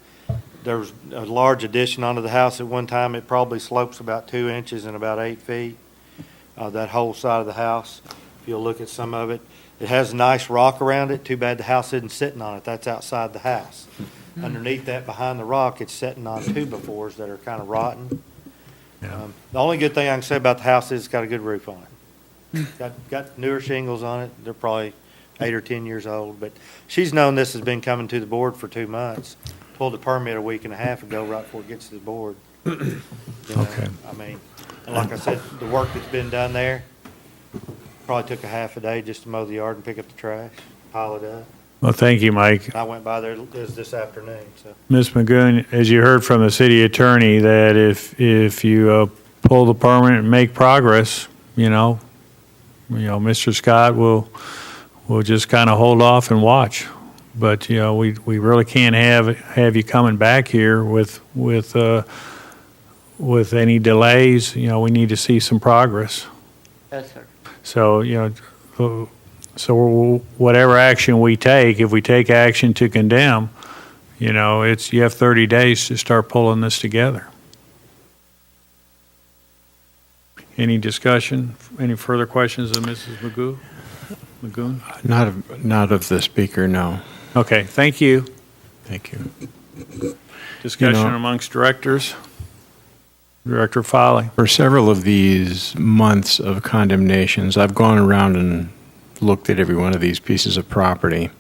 P: There was a large addition onto the house at one time. It probably slopes about 2 inches and about 8 feet, that whole side of the house. If you'll look at some of it, it has nice rock around it. Too bad the house isn't sitting on it. That's outside the house. Underneath that, behind the rock, it's sitting on 2x4s that are kind of rotten. The only good thing I can say about the house is it's got a good roof on it. Got newer shingles on it. They're probably 8 or 10 years old, but she's known this has been coming to the board for 2 months. Pulled the permit a week and a half ago, right before it gets to the board. You know,
B: Okay.
P: I mean, and like I said, the work that's been done there probably took a half a day just to mow the yard and pick up the trash, pile it up.
B: Well, thank you, Mike.
P: I went by there this afternoon, so.
B: Ms. Magoon, as you heard from the city attorney, that if you pull the permit and make progress, Mr. Scott will just kind of hold off and watch. But, we really can't have you coming back here with any delays. We need to see some progress.
V: Yes, sir.
B: So, so whatever action we take, if we take action to condemn, you have 30 days to start pulling this together. Any discussion? Any further questions of Mrs. Magoon?
C: Not of the speaker, no.
B: Okay, thank you.
C: Thank you.
B: Discussion amongst directors. Director Foley.
C: For several of these months of condemnations, I've gone around and looked at every one of these pieces of property.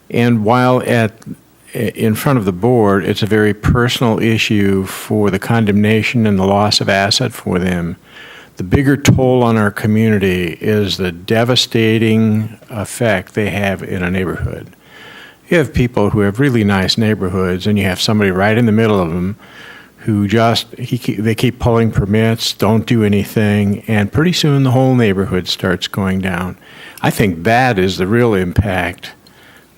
C: And while in front of the board, it's a very personal issue for the condemnation and the loss of asset for them, the bigger toll on our community is the devastating effect they have in a neighborhood. You have people who have really nice neighborhoods, and you have somebody right in the middle of them who they keep pulling permits, don't do anything, and pretty soon the whole neighborhood starts going down. I think that is the real impact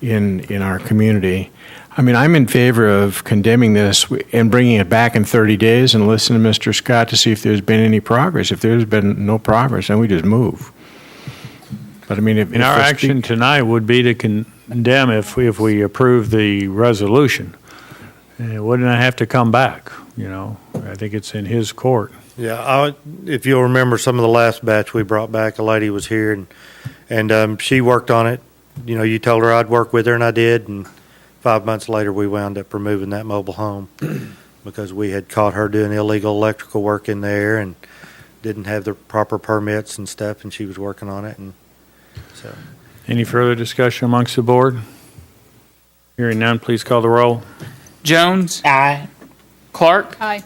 C: in our community. I mean, I'm in favor of condemning this and bringing it back in 30 days and listen to Mr. Scott to see if there's been any progress. If there's been no progress, then we just move. But I mean, if
B: our action tonight would be to condemn if we approve the resolution. And it wouldn't have to come back, I think it's in his court.
P: Yeah, if you'll remember some of the last batch we brought back, a lady was here and she worked on it. You told her I'd work with her, and I did, and 5 months later we wound up removing that mobile home because we had caught her doing illegal electrical work in there and didn't have the proper permits and stuff, and she was working on it, and so.
B: Any further discussion amongst the board? Hearing none, please call the roll.
G: Jones?
V: Aye.
G: Clark?
N: Aye.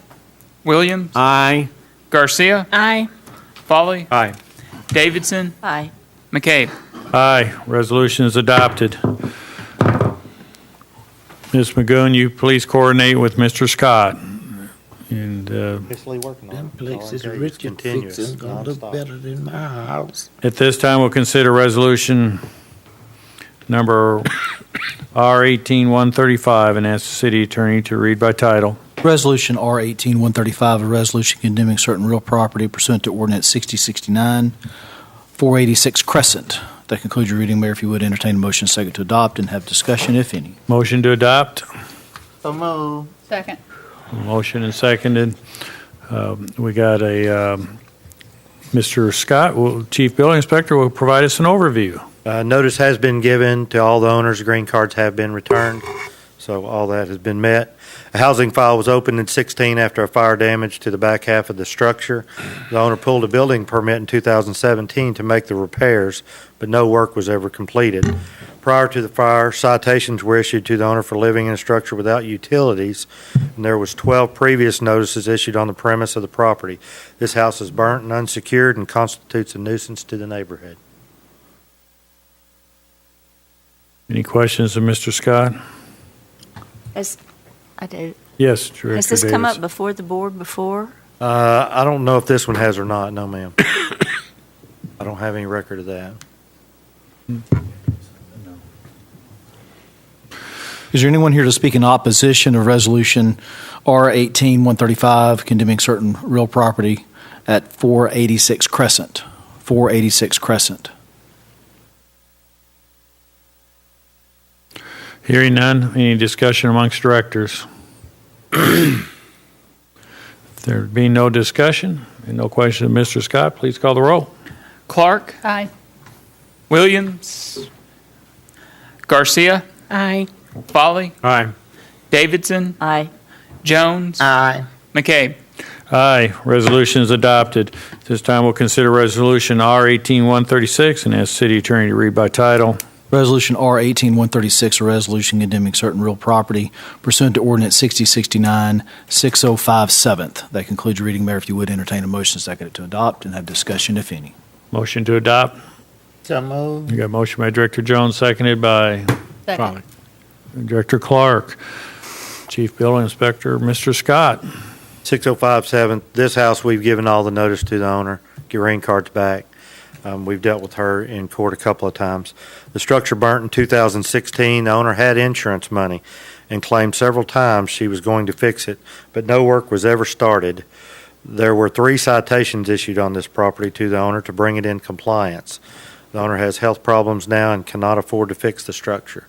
G: Williams?
T: Aye.
G: Garcia?
N: Aye.
G: Foley?
B: Aye.
G: Davidson?
O: Aye.
G: McCabe?
B: Aye. Resolution is adopted. Ms. Magoon, you please coordinate with Mr. Scott. And
P: Basically working on
F: Them
P: it.
F: places
P: All I tell you, it's
F: Richard
P: continuous,
F: fixing gonna look
P: nonstop.
F: better than my house.
B: at this time, we'll consider resolution number R18-135 and ask the city attorney to read by title.
H: Resolution R18-135, a resolution condemning certain real property pursuant to Ordinance 6069, 486 Crescent. That concludes your reading, Mayor. If you would entertain a motion second to adopt and have discussion, if any.
B: Motion to adopt.
F: So move.
N: Second.
B: Motion and seconded. We got a, Mr. Scott, Chief Building Inspector, will provide us an overview.
P: Notice has been given to all the owners. Green cards have been returned, so all that has been met. A housing file was opened in 16 after a fire damage to the back half of the structure. The owner pulled a building permit in 2017 to make the repairs, but no work was ever completed. Prior to the fire, citations were issued to the owner for living in a structure without utilities, and there was 12 previous notices issued on the premise of the property. This house is burnt and unsecured and constitutes a nuisance to the neighborhood.
B: Any questions of Mr. Scott?
O: I do.
B: Yes, Director
O: Has this come
B: Davis.
O: up before the board before?
P: I don't know if this one has or not. No, ma'am. I don't have any record of that.
H: Is there anyone here to speak in opposition of Resolution R-18-135, condemning certain real property at 486 Crescent? 486 Crescent.
B: Hearing none, any discussion amongst directors? If there being no discussion and no question of Mr. Scott, please call the roll.
G: Clark,
N: Aye.
G: Williams, Garcia,
A: Aye.
G: Folly,
T: Aye.
G: Davidson,
O: Aye.
G: Jones,
F: Aye.
G: McCabe.
B: Aye, resolution is adopted. This time we'll consider Resolution R-18-136 and ask City Attorney to read by title.
H: Resolution R-18-136, a resolution condemning certain real property pursuant to Ordinance 6069-6057. That concludes your reading, Mayor. If you would entertain a motion seconded to adopt and have discussion, if any.
B: Motion to adopt.
F: So move.
B: You got a motion by Director Jones, seconded by
N: Second.
B: Director Clark. Chief Building Inspector, Mr. Scott.
P: 6057, this house, we've given all the notice to the owner, get rain cards back. We've dealt with her in court a couple of times. The structure burnt in 2016. The owner had insurance money and claimed several times she was going to fix it, but no work was ever started. There were 3 citations issued on this property to the owner to bring it in compliance. The owner has health problems now and cannot afford to fix the structure.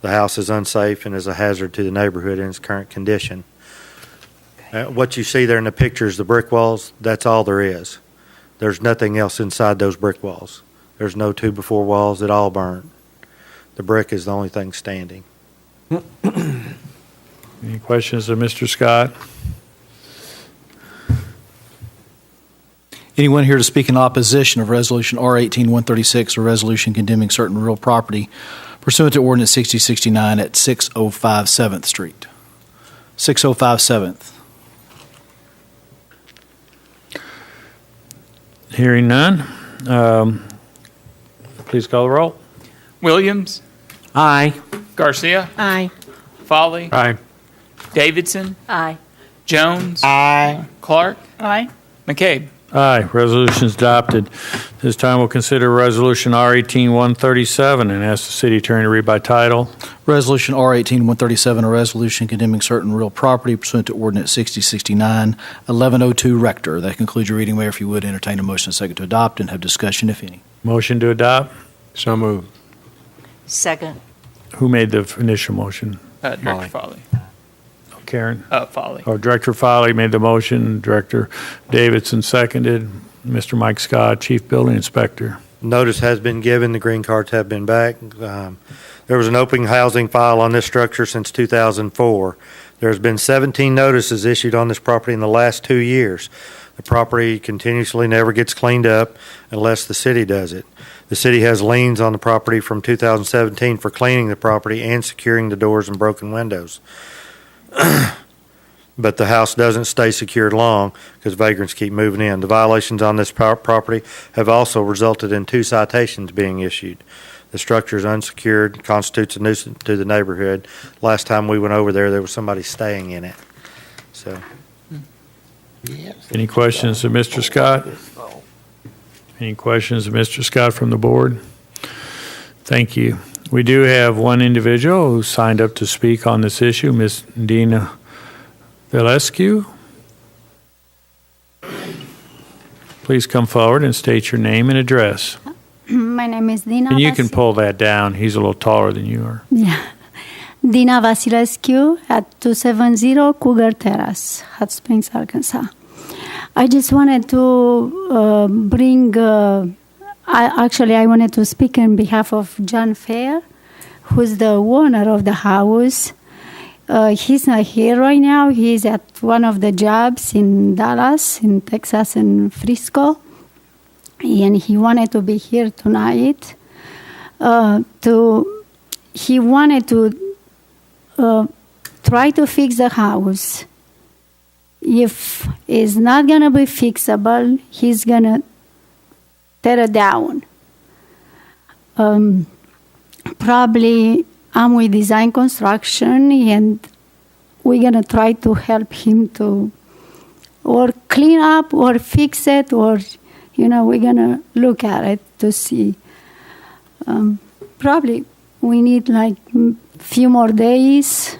P: The house is unsafe and is a hazard to the neighborhood in its current condition. What you see there in the pictures, the brick walls, that's all there is. There's nothing else inside those brick walls. There's no 2x4 walls. It all burnt. The brick is the only thing standing.
B: Any questions of Mr. Scott?
H: Anyone here to speak in opposition of Resolution R-18-136, a resolution condemning certain real property pursuant to Ordinance 6069 at 605 7th Street? 605 7th.
B: Hearing none, please call the roll.
G: Williams,
T: Aye.
G: Garcia,
A: Aye.
G: Folly,
T: Aye.
G: Davidson,
O: Aye.
G: Jones,
F: Aye.
G: Clark,
N: Aye.
G: McCabe.
B: Aye, resolution is adopted. This time we'll consider Resolution R-18-137 and ask the City Attorney to read by title.
H: Resolution R-18-137, a resolution condemning certain real property pursuant to Ordinance 6069-1102 Rector. That concludes your reading, Mayor. If you would entertain a motion second to adopt and have discussion, if any.
B: Motion to adopt.
C: So moved.
O: Second.
B: Who made the initial motion?
G: Director Folly.
B: Karen?
G: Folly.
B: Director Foley made the motion. Director Davidson seconded. Mr. Mike Scott, Chief Building Inspector.
P: Notice has been given. The green cards have been back. There was an open housing file on this structure since 2004. There's been 17 notices issued on this property in the last 2 years. The property continuously never gets cleaned up unless the city does it. The city has liens on the property from 2017 for cleaning the property and securing the doors and broken windows. But the house doesn't stay secured long because vagrants keep moving in. The violations on this property have also resulted in 2 citations being issued. The structure is unsecured, constitutes a nuisance to the neighborhood. Last time we went over there was somebody staying in it. So,
B: Any questions of Mr. Scott? Any questions of Mr. Scott from the board? Thank you. We do have one individual who signed up to speak on this issue, Ms. Dina Valescu. Please come forward and state your name and address.
I: My name is Dina.
B: And you can pull that down. He's a little taller than you are.
I: Yeah. Dina Vasilescu at 270 Cougar Terrace, Hot Springs, Arkansas. I just wanted to I wanted to speak on behalf of John Fair, who's the owner of the house. He's not here right now. He's at one of the jobs in Dallas, in Texas, and Frisco. And he wanted to be here tonight. He wanted to try to fix the house. If it's not going to be fixable, he's going to tear it down. Probably I'm with Design Construction, and we're going to try to help him to or clean up or fix it, or, we're going to look at it to see. Probably we need like a few more days.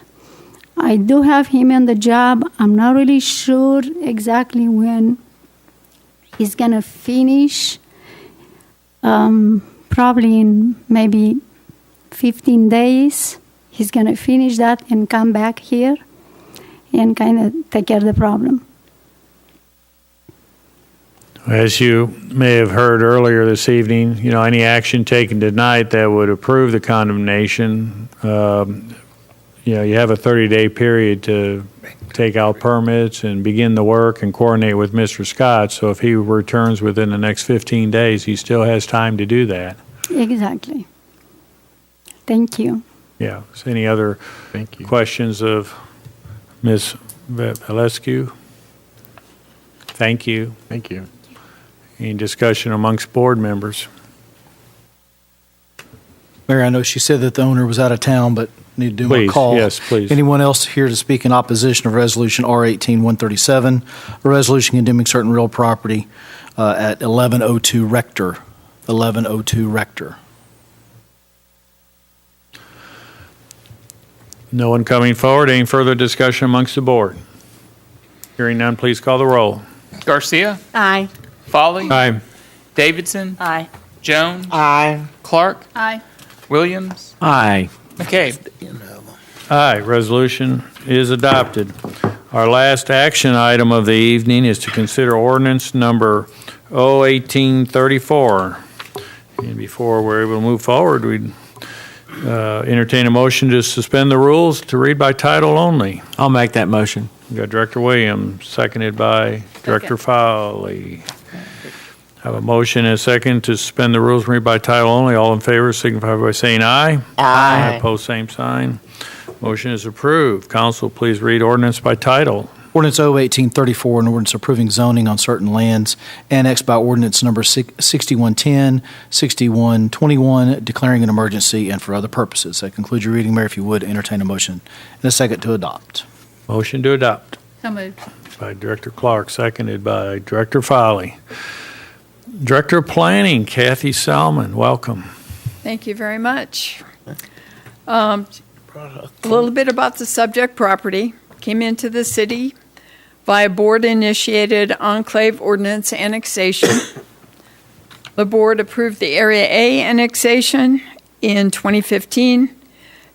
I: I do have him on the job. I'm not really sure exactly when he's going to finish. Probably in maybe 15 days, he's going to finish that and come back here and kind of take care of the problem.
B: As you may have heard earlier this evening, any action taken tonight that would approve the condemnation, you have a 30-day period to take out permits and begin the work and coordinate with Mr. Scott. So if he returns within the next 15 days, he still has time to do that.
I: Exactly. Thank you.
B: Yeah. So any other questions of Ms. Vasilescu? Thank you.
C: Thank you.
B: Any discussion amongst board members?
H: Mayor, I know she said that the owner was out of town, but need to do my call.
B: Yes, please.
H: Anyone else here to speak in opposition of Resolution R18-137, a resolution condemning certain real property at 1102 Rector? 1102 Rector.
B: No one coming forward. Any further discussion amongst the board? Hearing none, please call the roll.
G: Garcia.
A: Aye.
G: Foley.
T: Aye.
G: Davidson.
O: Aye.
G: Jones.
F: Aye.
G: Clark.
N: Aye.
G: Williams.
T: Aye.
G: McCabe.
B: Aye, resolution is adopted. Our last action item of the evening is to consider ordinance number 01834. And before we're able to move forward, we'd entertain a motion to suspend the rules to read by title only.
T: I'll make that motion.
B: We got Director Williams, seconded by Director Fowley. Have a motion and a second to suspend the rules and read by title only. All in favor signify by saying aye.
F: Aye.
B: Opposed, same sign. Motion is approved. Council, please read ordinance by title.
H: Ordinance 01834, an ordinance approving zoning on certain lands annexed by ordinance number 6110, 6121, declaring an emergency and for other purposes. That concludes your reading, Mayor. If you would, entertain a motion and a second to adopt.
B: Motion to adopt.
N: So moved.
B: By Director Clark, seconded by Director Fowley. Director of Planning, Kathy Salmon, welcome.
J: Thank you very much. A little bit about the subject property. Came into the city via board-initiated enclave ordinance annexation. The board approved the Area A annexation in 2015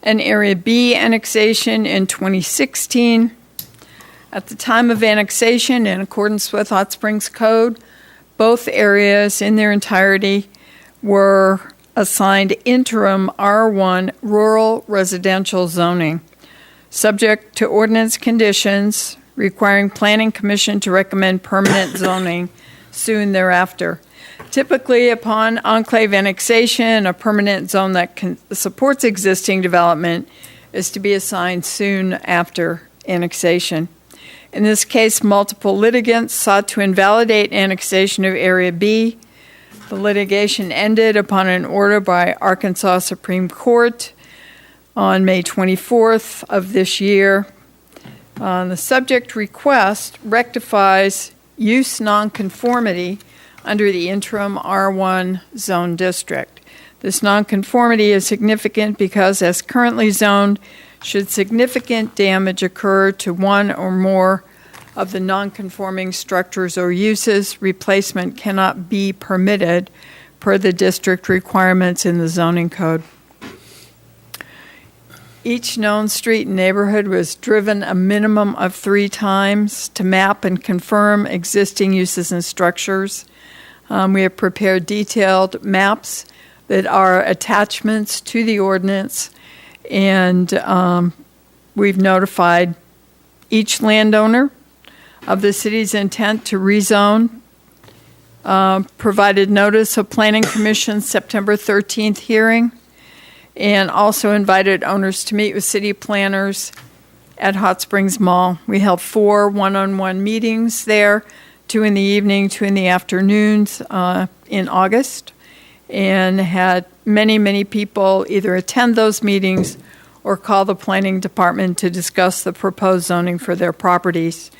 J: and Area B annexation in 2016. At the time of annexation, in accordance with Hot Springs Code, both areas in their entirety were assigned interim R1 rural residential zoning, subject to ordinance conditions requiring Planning Commission to recommend permanent zoning soon thereafter. Typically, upon enclave annexation, a permanent zone that supports existing development is to be assigned soon after annexation. In this case, multiple litigants sought to invalidate annexation of Area B. The litigation ended upon an order by Arkansas Supreme Court on May 24th of this year. The subject request rectifies use nonconformity under the interim R1 zone district. This nonconformity is significant because, as currently zoned, should significant damage occur to one or more of the nonconforming structures or uses, replacement cannot be permitted per the district requirements in the zoning code. Each known street and neighborhood was driven a minimum of 3 times to map and confirm existing uses and structures. We have prepared detailed maps that are attachments to the ordinance, and we've notified each landowner of the city's intent to rezone, provided notice of Planning Commission's September 13th hearing, and also invited owners to meet with city planners at Hot Springs Mall. We held 4 one-on-one meetings there, 2 in the evening, 2 in the afternoons in August, and had many, many people either attend those meetings or call the planning department to discuss the proposed zoning for their properties.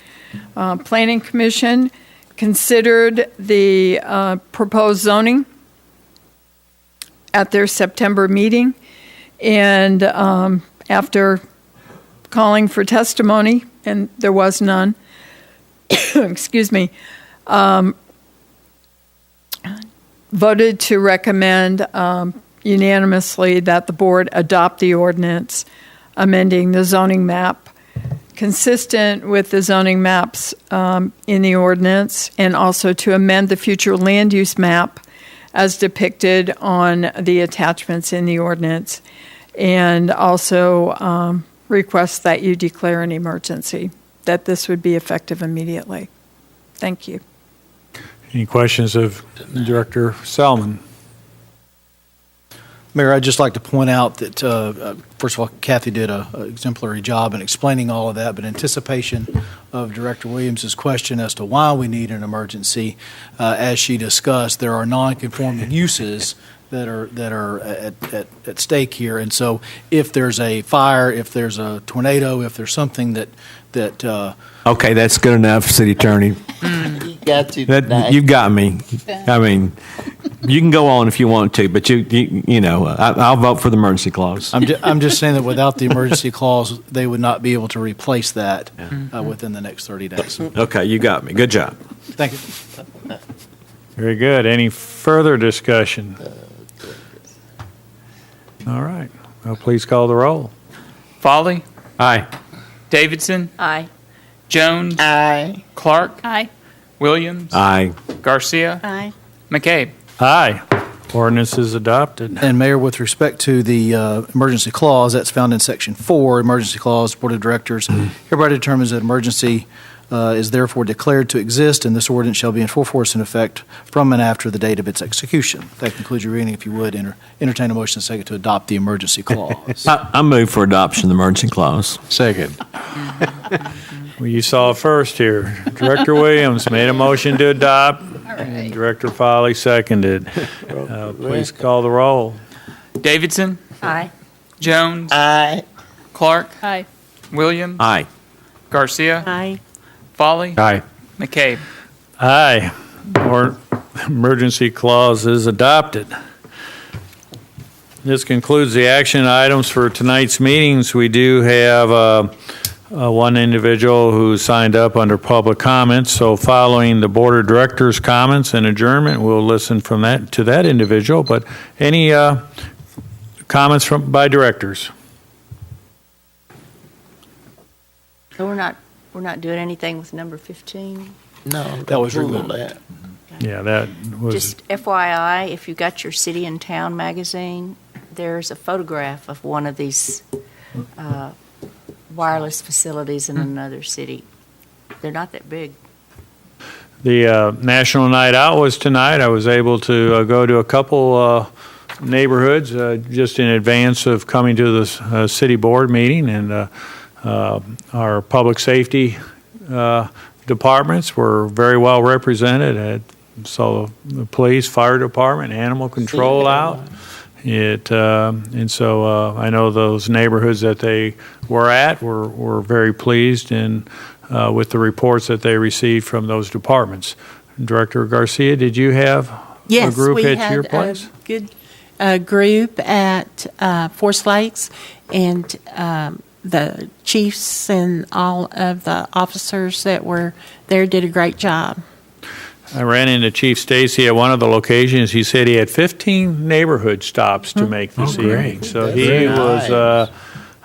J: Planning Commission considered the proposed zoning at their September meeting, and after calling for testimony, and there was none, excuse me, voted to recommend unanimously that the board adopt the ordinance amending the zoning map consistent with the zoning maps in the ordinance, and also to amend the future land use map as depicted on the attachments in the ordinance, and also request that you declare an emergency, that this would be effective immediately. Thank you.
B: Any questions of Director Salmon?
H: Mayor, I'd just like to point out that, first of all, Kathy did an exemplary job in explaining all of that, but in anticipation of Director Williams' question as to why we need an emergency, as she discussed, there are non-conforming uses that are at stake here. And so if there's a fire, if there's a tornado, if there's something that
T: Okay, that's good enough, City Attorney.
F: Got you.
T: You've got me. I mean, you can go on if you want to, but you know, I'll vote for the emergency clause.
H: I'm just saying that without the emergency clause, they would not be able to replace that within the next 30 days.
T: Okay, you got me. Good job.
H: Thank you.
B: Very good. Any further discussion? All right. Well, please call the roll.
G: Foley,
T: Aye.
G: Davidson,
O: Aye.
G: Jones,
F: Aye.
G: Clark,
N: Aye.
G: Williams,
T: Aye.
G: Garcia,
A: Aye.
G: McCabe.
B: Aye. Ordinance is adopted.
H: And Mayor, with respect to the emergency clause, that's found in Section 4, Emergency Clause, Board of Directors hereby determines that emergency is therefore declared to exist, and this ordinance shall be in full force and effect from and after the date of its execution. That concludes your reading. If you would, entertain a motion second to adopt the emergency clause.
T: I move for adoption of the emergency clause.
C: Second.
B: Well, you saw it first here. Director Williams made a motion to adopt, and Director Foley seconded. Please call the roll.
G: Davidson,
O: Aye.
G: Jones,
F: Aye.
G: Clark,
N: Aye.
G: Williams,
T: Aye.
G: Garcia,
A: Aye.
G: Foley,
C: Aye.
G: McCabe.
B: Aye. Or emergency clause is adopted. This concludes the action items for tonight's meetings. We do have one individual who signed up under public comments. So following the Board of Directors' comments and adjournment, we'll listen from that to that individual. But any comments by directors?
O: So we're not doing anything with number 15?
F: No,
H: That was
F: rule
H: removed.
F: that.
B: Yeah, that was.
O: Just FYI, if you got your City and Town magazine, there's a photograph of one of these wireless facilities in another city. They're not that big.
B: The National Night Out was tonight. I was able to go to a couple neighborhoods just in advance of coming to the city board meeting, and our public safety departments were very well represented. So the police, fire department, animal control out. And so I know those neighborhoods that they were at were very pleased and with the reports that they received from those departments. Director Garcia, did you have a group at your place?
A: Yes, we had a good group at Forest Lakes, and the chiefs and all of the officers that were there did a great job.
B: I ran into Chief Stacy at one of the locations. He said he had 15 neighborhood stops to make this evening. So he was,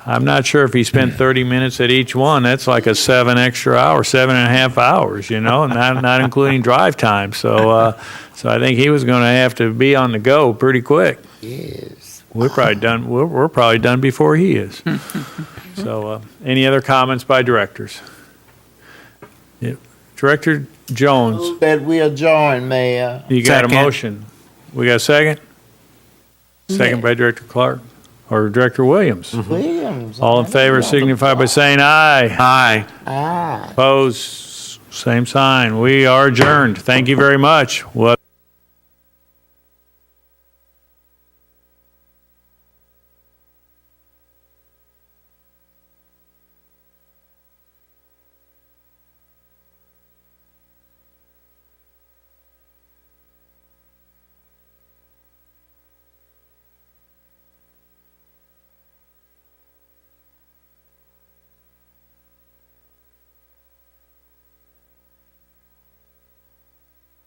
B: I'm not sure if he spent 30 minutes at each one. That's like a 7.5 hours, and not including drive time. So I think he was going to have to be on the go pretty quick.
F: Yes.
B: We're probably done. We're probably done before he is. So, any other comments by directors? Yeah. Director Jones,
F: That we adjourn, Mayor.
B: you got a
T: Second.
B: motion? We got a second? Second by Director Clark or Director Williams.
F: Williams.
B: All in favor signify by saying aye.
T: Aye.
F: Ah.
B: Opposed, same sign. We are adjourned. Thank you very much. We'll